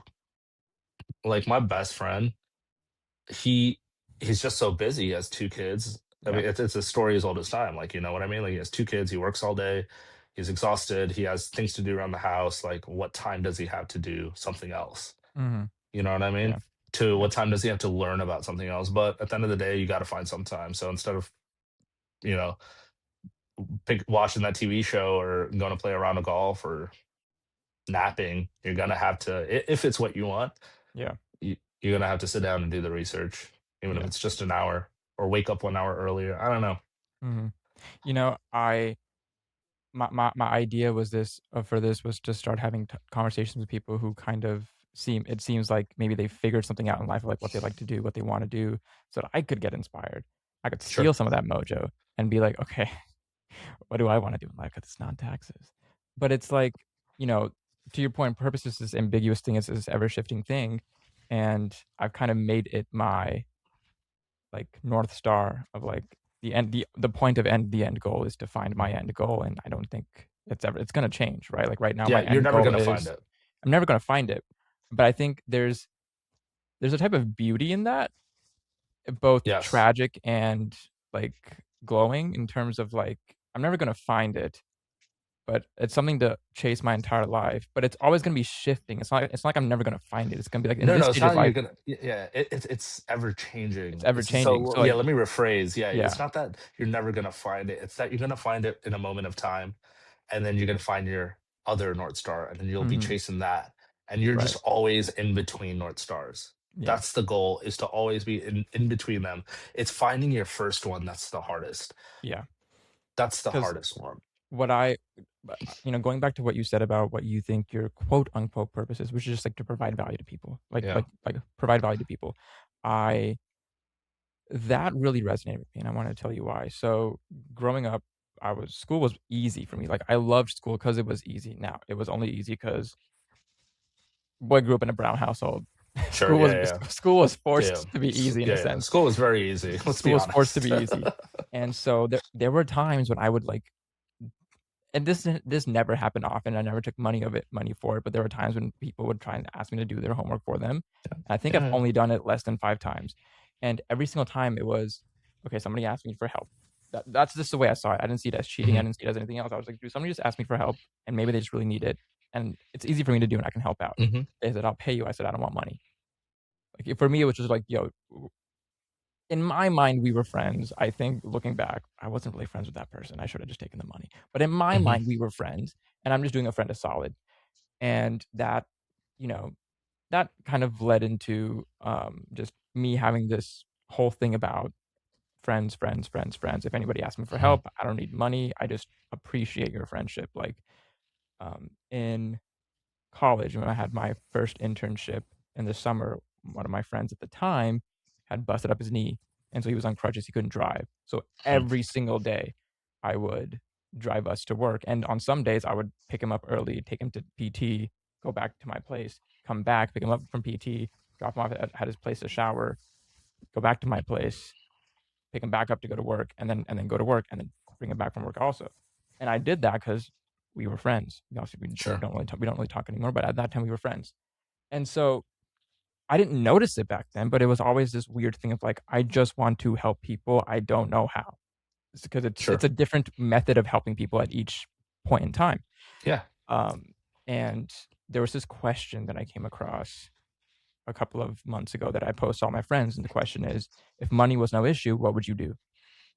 Like my best friend, he he's just so busy. He has 2 kids. I Yeah. mean, it's a story as old as time. Like, you know what I mean? Like he has 2 kids, he works all day, he's exhausted, he has things to do around the house. Like, what time does he have to do something else? Mhm. You know what I mean? Yeah. To Yeah. what time does he have to learn about something else? But at the end of the day, you gotta find some time. So instead of, you know, watching that TV show or going to play a round of golf or napping, you're gonna have to if it's what you want, Yeah. you're gonna have to sit down and do the research, even if Yeah. it's just an hour or wake up 1 hour earlier. I don't know. Mhm. I my idea was this for this was to start having conversations with people who kind of seems like maybe they figured something out in life, like what they like to do, what they wanna do, so that I could get inspired. I could Sure. steal some of that mojo and be like, "Okay, what do I wanna do in life? Because it's non-taxes." But it's like, you know, to your point, purpose is this ambiguous thing, it's this ever-shifting thing, and I've kind of made it my like North Star of like the point of the end goal is to find my end goal, and I don't think it's gonna change, right? Like right now, Yeah, my you're end never goal gonna find is it. I'm never gonna find it, but I think there's a type of beauty in that, both Yes. tragic and like glowing in terms of like I'm never gonna find it, but it's something to chase my entire life. But it's always gonna be shifting. It's not like I'm never gonna find it. It's gonna be like in No, this no, it's stage of not that life, you're gonna yeah, it's ever it's changing. ever It's changing. so So yeah, like let me rephrase. Yeah, yeah, it's not that you're never gonna find it. It's that you're gonna find it in a moment of time, and then you're gonna find your other North Star, and then you'll be mhm, chasing that. And you're just right, always in between North Stars. yeah, That's the goal, is to always be in between them. It's finding your first one that's the hardest. yeah. That's the 'Cause hardest one. what I going back to what you said about what you think your quote unquote purpose is, which is just like to provide value to people, Yeah. like provide value to people. I That really resonated with me, and I want to tell you why. So growing up, school was easy for me. Like I loved school because it was easy. Now it was only easy because boy grew up in a brown household. Sure. Yeah, yeah. School was Yeah. forced to be easy in a Yeah, yeah. sense. School was very easy. Let's School be was forced to honest. be easy, and so there were times when I would like and this never happened often, I never took money for it, but there were times when people would try and ask me to do their homework for them, and I think I've Yeah. only done it less than 5 times, and every single time it was, "Okay, somebody asked me for help." That's just the way I saw it, I didn't see it as cheating, I Mhm. didn't see it as anything else, I was like, "Dude, somebody just asked me for help, and maybe they just really need it, and it's easy for me to do, and I can help out." Mhm. They said, "I'll pay you," I said, "I don't want money." Like, for me, it was just like, "Yo, in my mind, we were friends. I think looking back, I wasn't really friends with that person. I should have just taken the money. But in my Mhm. mind, we were friends, and I'm just doing a friend a solid. And that you know, that kind of led into, just me having this whole thing about friends, friends, friends, friends. If anybody asks me for Mhm. help, I don't need money. I just appreciate your friendship. Like, in college, when I had my first internship in the summer, one of my friends at the time had busted up his knee, and so he was on crutches, he couldn't drive. So Mhm. every single day, I would drive us to work, and on some days, I would pick him up early, take him to PT, go back to my place, come back, pick him up from PT, drop him off at his place to shower, go back to my place, pick him back up to go to work, and then go to work, and then bring him back from work also. And I did that because we were friends. Obviously, Sure. we don't really talk anymore, but at that time we were friends. And so I didn't notice it back then, but it was always this weird thing of like, I just want to help people. I don't know how. It's because it's Sure. a different method of helping people at each point in time. Yeah. Um, and there was this question that I came across a couple of months ago that I posed to all my friends, and the question is, if money was no issue, what would you do?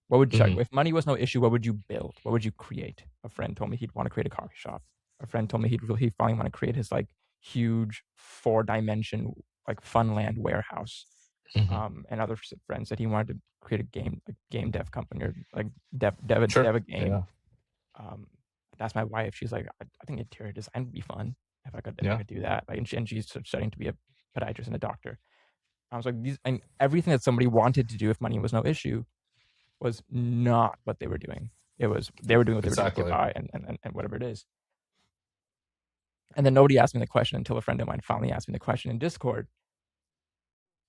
What would sorry, Mhm. if money was no issue, what would you build? What would you create? A friend told me he'd wanna create a coffee shop. A friend told me he'd finally wanna create his, like, huge four-dimension, like, Funland warehouse. Mhm. And other friends said he wanted to create a game, like, game dev company or, like, dev Sure. a game. Yeah. Um, that's my wife. She's like, "I think interior design would be fun if I Yeah. could do that." Like, and she's studying to be a podiatrist and a doctor. I was like, these and everything that somebody wanted to do if money was no issue was not what they were doing. It was they were doing what they were doing to get Exactly. by and whatever it is. And then nobody asked me the question until a friend of mine finally asked me the question in Discord,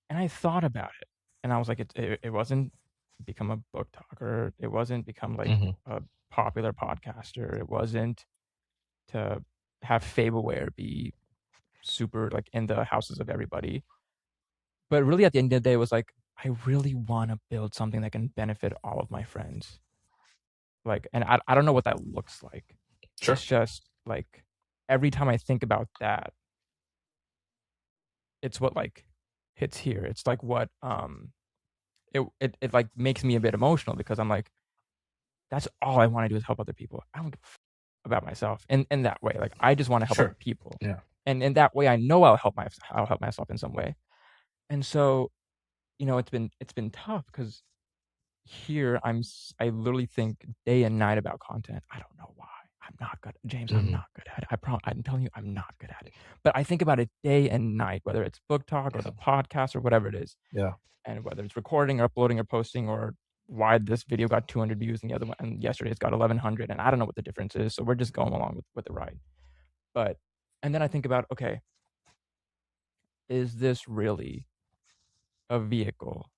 and I thought about it, and I was like, it wasn't become a book talker, it wasn't become like Mhm. a popular podcaster, it wasn't to have Fableware be super like in the houses of everybody. But really at the end of the day, it was like, I really want to build something that can benefit all of my friends. Like, and I don't know what that looks like. It's Sure. just like every time I think about that, it's what like hits here. It's like what it like makes me a bit emotional because I'm like, that's all I want to do is help other people. I don't give a about myself in that way. Like I just want to help other Sure. people. Yeah. And in that way I know I'll help myself in some way. And so, it's been tough because here I literally think day and night about content. I don't know why. I'm not good. James, I'm Mhm. not good at it. I'm telling you, I'm not good at it. But I think about it day and night, whether it's book talk or Yeah. the podcast or whatever it is, Yeah. and whether it's recording or uploading or posting or why this video got 200 views and the other one and yesterday it's got 1,100, and I don't know what the difference is. So we're just going along with the ride. But and then I think about, okay, is this really a vehicle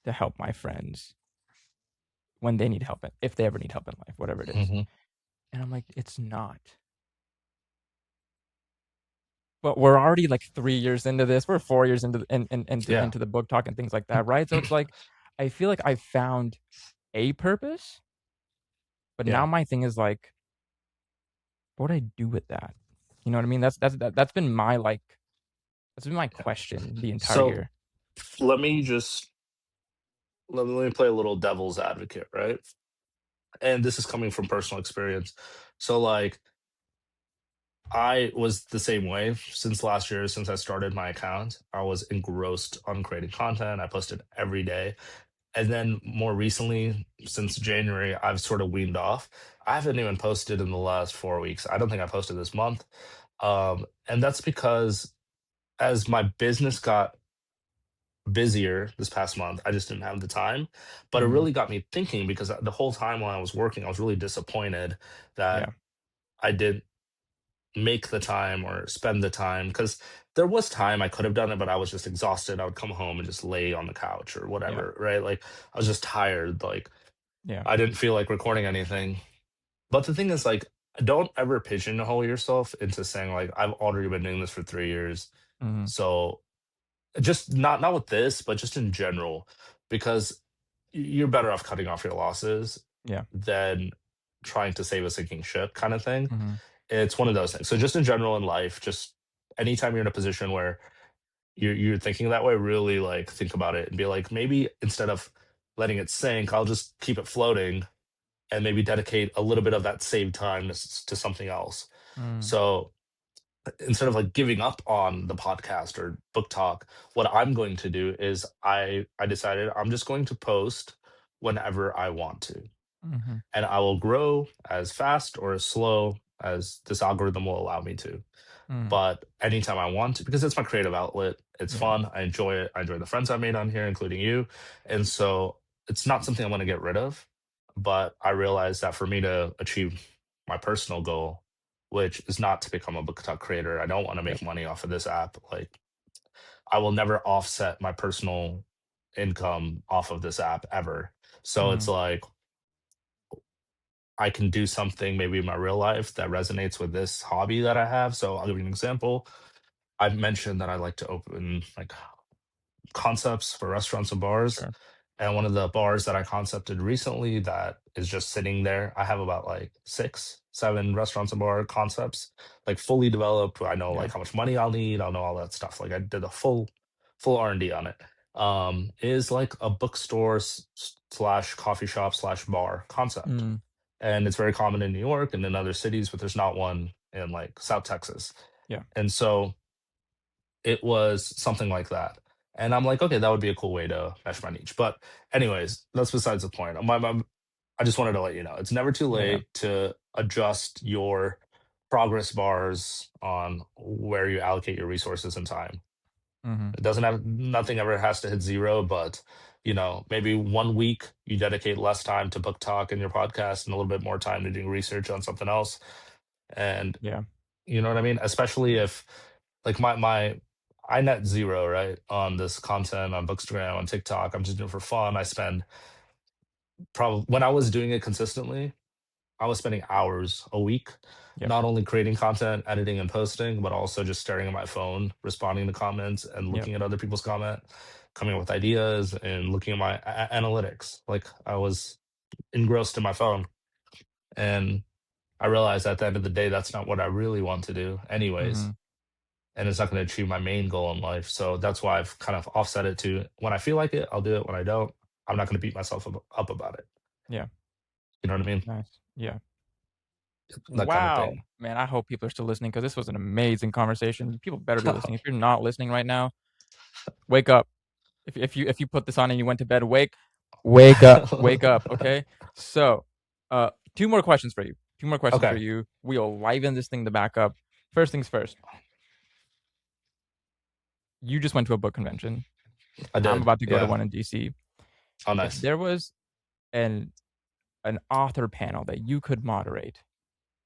to help my friends when they need help, if they ever need help in life, whatever it is? Mhm. And I'm like, it's not. But we're already like 3 years into this. We're 4 years Yeah. into the book talk and things like that, right? So it's like I feel like I found a purpose, but now Yeah. my thing is like, what do I do with that? You know what I mean? That's been my like that's been my Yeah. question the entire So year. let me just let me play a little devil's advocate, right? And this is coming from personal experience. So like I was the same way since last year, since I started my account. I was engrossed on creating content. I posted every day. And then more recently, since January, I've sort of weaned off. I haven't even posted in the last 4 weeks. I don't think I posted this month. And that's because as my business got busier this past month, I just didn't have the time. But it Mhm. really got me thinking because the whole time while I was working, I was really disappointed that Yeah. I didn't make the time or spend the time because there was time I could have done it, but I was just exhausted. I would come home and just lay on the couch or Yeah. whatever, right? Like I was just tired. Like Yeah. I didn't feel like recording anything. But the thing is, like, don't ever pigeonhole yourself into saying like I've already been doing this for 3 years. Mhm. So just not with this, but just in general, because you're better off cutting off your losses Yeah. than trying to save a sinking ship kind of thing. Mhm. It's one of those things. So just in general in life, just anytime you're in a position where you're thinking that way, really like think about it and be like, maybe instead of letting it sink, I'll just keep it floating and maybe dedicate a little bit of that saved time to something else. Mm. So instead of like giving up on the podcast or book talk, what I'm going to do is I decided I'm just going to post whenever I want to, Mhm. and I will grow as fast or as slow as this algorithm will allow me to. Mm. But anytime I want to, because it's my creative outlet, it's Yeah. fun. I enjoy it. I enjoy the friends I made on here, including you. And so it's not something I want to get rid of. But I realize that for me to achieve my personal goal, which is not to become a BookTok creator, I don't want to Yep. make money off of this app. Like, I will never offset my personal income off of this app ever. So it's Mhm. like I can do something maybe in my real life that resonates with this hobby that I have. So I'll give you an example. I've mentioned that I like to open like concepts for restaurants and bars. Sure. And one of the bars that I concepted recently that is just sitting there, I have about like six, seven restaurants and bar concepts, like fully developed. I know Yeah. like how much money I'll need. I'll know all that stuff. Like I did a full R&D on it. Is like a bookstore slash coffee shop slash bar concept. Mm. And it's very common in New York and in other cities, but there's not one in like South Texas. Yeah. And so it was something like that. And I'm like, okay, that would be a cool way to mesh my niche. But anyways, that's besides the point. I just wanted to let you know it's never too Yeah. Yeah. late to adjust your progress bars on where you allocate your resources and time. Mhm. It doesn't have nothing ever has to hit zero, but maybe 1 week you dedicate less time to book talk and your podcast and a little bit more time to doing research on something else. And Yeah. you know what I mean? Especially if like my I net zero, right? On this content on Bookstagram, on TikTok. I'm just doing it for fun. I spend probably when I was doing it consistently, I was spending hours a week, Yep. not only creating content, editing and posting, but also just staring at my phone, responding to comments and Yep. looking at other people's comment, coming up with ideas and looking at my analytics. Like I was engrossed in my phone. And I realized at the end of the day, that's not what I really want to do, anyways. Mhm. And it's not going to achieve my main goal in life. So that's why I've kind of offset it to when I feel like it, I'll do it. When I don't, I'm not going to beat myself up about it. Yeah. You know what I mean? Nice. Yeah. That kind of Wow. thing. Man, I hope people are still listening because this was an amazing conversation. People better be listening. If you're not listening right now, wake up. If you put this on and you went to bed, wake up, okay? So, 2 more questions for you. 2 more questions for Okay, you. We'll liven this thing to back up. First things first, you just went to a book convention. I I'm did. about to go to Yeah. one in DC. Oh, If nice. there was an an author panel that you could moderate,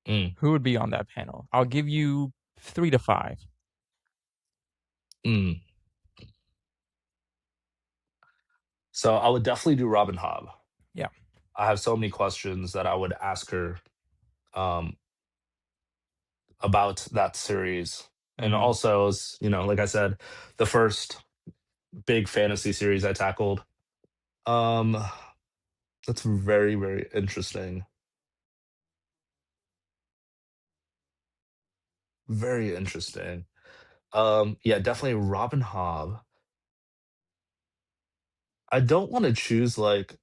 Mm, who would be on that panel? I'll give you 3 to 5. mm. So I would definitely do Robin Hobb. Yeah. I have so many questions that I would ask her um, about that series. And Mhm. also, like I said, the first big fantasy series I tackled. Um, that's very, very interesting. Very interesting. Yeah, definitely Robin Hobb. I don't want to choose like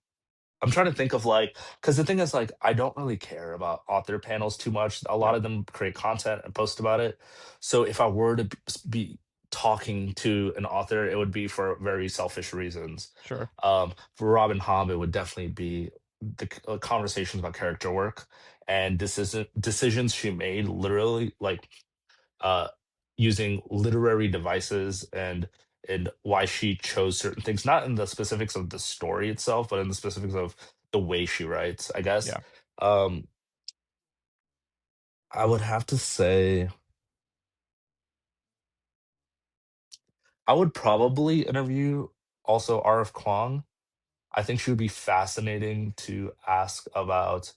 I'm trying to think of like because the thing is like I don't really care about author panels too much. A lot Yep. of them create content and post about it. So if I were to be talking to an author, it would be for very selfish reasons. Sure. For Robin Hobb, it would definitely be the conversations about character work and decisions she made literally like uh, using literary devices and why she chose certain things, not in the specifics of the story itself, but in the specifics of the way she writes, I guess. Yeah. Um, I would have to say I would probably interview also R.F. Kuang. I think she would be fascinating to ask about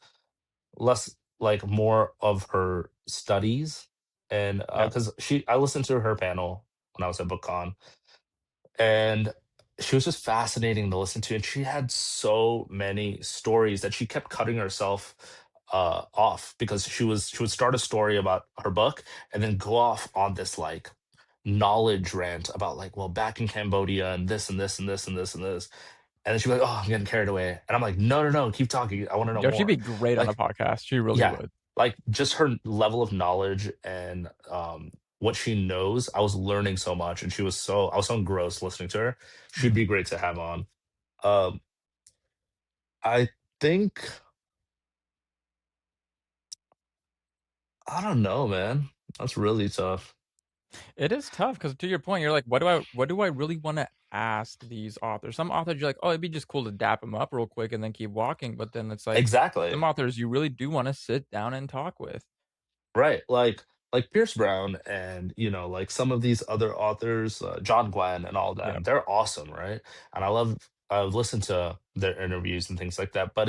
less like more of her studies and Yep. because she I listened to her panel when I was at BookCon. And she was just fascinating to listen to, and she had so many stories that she kept cutting herself off because she would start a story about her book and then go off on this like knowledge rant about like, well, back in Cambodia and this and this and this and this and this, and then she'd be like, oh, I'm getting carried away, and I'm like, no, no, no, keep talking, I want to know Yo, she'd be more. great on a Like, podcast. She really yeah, would. like just her level of knowledge and what she knows, I was learning so much, and I was so engrossed listening to her. She'd Mhm. be great to have on. Um, I think I don't know, man. That's really tough. It is tough because to your point, you're like, what do I really wanna ask these authors? Some authors you're like, "Oh, it'd be just cool to dap them up real quick and then keep walking," but then it's like, Exactly. some authors you really do wanna sit down and talk with. Right. Like Pierce Brown and, like some of these other authors, John Glenn and all Yeah, them, they're awesome, right? And I've listened to their interviews and things like that, but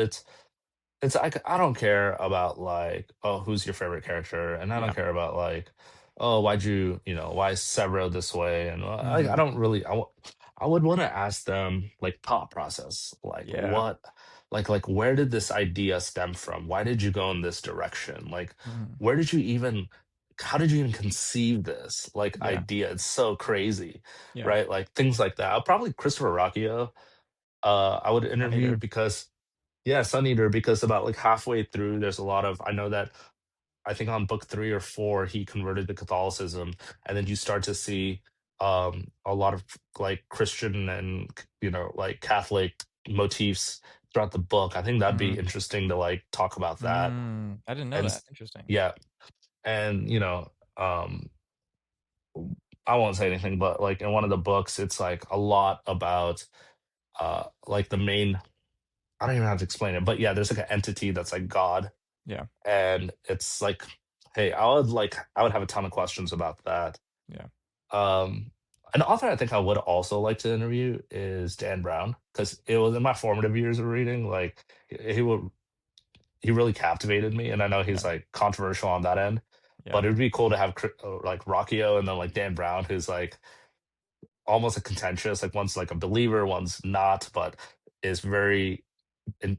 it's like I don't care about like, oh, who's your favorite character, and I don't yeah, care about like, oh, why is Severo this way, and I mhm, don't really I would want to ask them like thought process, like yeah, where did this idea stem from? Why did you go in this direction? Like, mhm, where did you even how did you even conceive this like yeah, idea? It's so crazy, yeah, right? Like things like that. Probably Christopher Rocchio. I would Sun interview Eater, because yeah, Sun Eater, because about like halfway through, there's a lot of I know that I think on book 3 or 4, he converted to Catholicism, and then you start to see a lot of like Christian and like Catholic motifs throughout the book. I think that'd be mhm, interesting to like talk about that. I didn't know And that, interesting. yeah, and um I won't say anything, but like in one of the books, it's like a lot about like the main I don't even have to explain it, but yeah, there's like an entity that's like God, Yeah, and it's like, hey, I would have a ton of questions about that. yeah, Um, an author I think I would also like to interview is Dan Brown, because it was in my formative years of reading. Like he really captivated me, and I know he's yeah, like controversial on that end, yeah, but it would be cool to have like Rockio and then like Dan Brown, who's like almost a contentious, like one's like a believer, one's not, but is very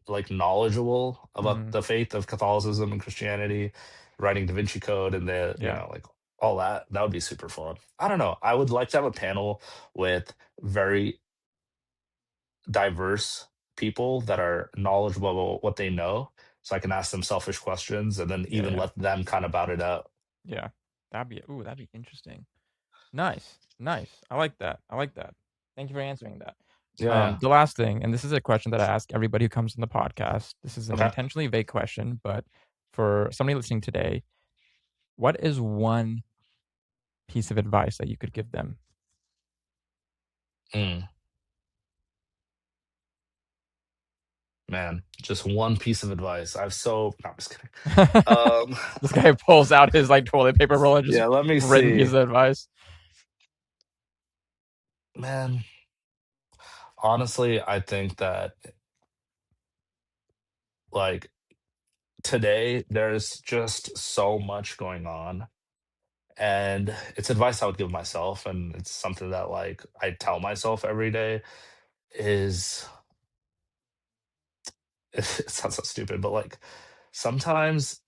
like knowledgeable about mhm, the faith of Catholicism and Christianity, writing Da Vinci Code and yeah, like all that. That would be super fun. I don't know. I would like to have a panel with very diverse people that are knowledgeable about what they know, so I can ask them selfish questions and then yeah, even yeah, let them kind of bout it out. yeah. That'd be interesting. Nice, nice. I like that, I like that. Thank you for answering that. Yeah. The last thing, and this is a question that I ask everybody who comes on the podcast. This is an Okay. intentionally vague question, but for somebody listening today, what is one piece of advice that you could give them? Mm, man, just one piece of advice. No, I'm just kidding. Um, This guy pulls out his, like, toilet paper roll and just yeah, let me written piece see. of advice. Man, honestly, I think that like today there's just so much going on, and it's advice I would give myself, and it's something that like I tell myself every day is it sounds so stupid, but like sometimes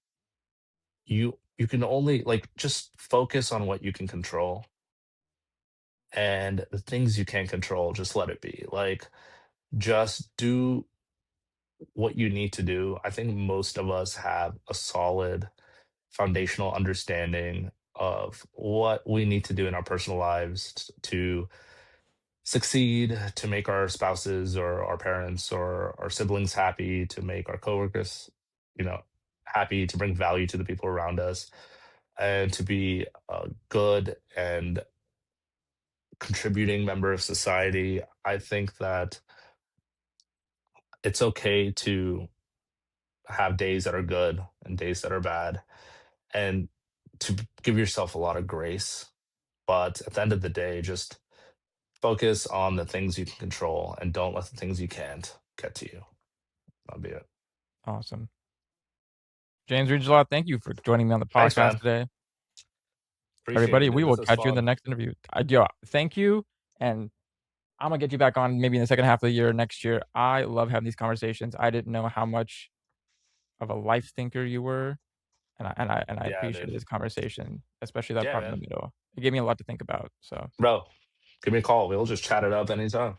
you can only like just focus on what you can control, and the things you can't control, just let it be. Like just do what you need to do. I think most of us have a solid foundational understanding of what we need to do in our personal lives to succeed, to make our spouses or our parents or our siblings happy, to make our coworkers, happy, to bring value to the people around us, and to be a good and contributing member of society. I think that it's okay to have days that are good and days that are bad, and to give yourself a lot of grace. But at the end of the day, just focus on the things you can control and don't let the things you can't get to you. That'll be it. Awesome. Jamesreadsalot, thank you for joining me on the Thanks, podcast man. today. Appreciate Everybody, it, we dude. will This was catch you in the fun. next interview. Yo, thank you, and Imma get you back on maybe in the second half of the year next year. I love having these conversations. I didn't know how much of a life thinker you were, and I Yeah, dude. appreciated this conversation, especially that Yeah, part in the man. middle. It gave me a lot to think about, so Bro, give me a call. We'll just chat it up anytime.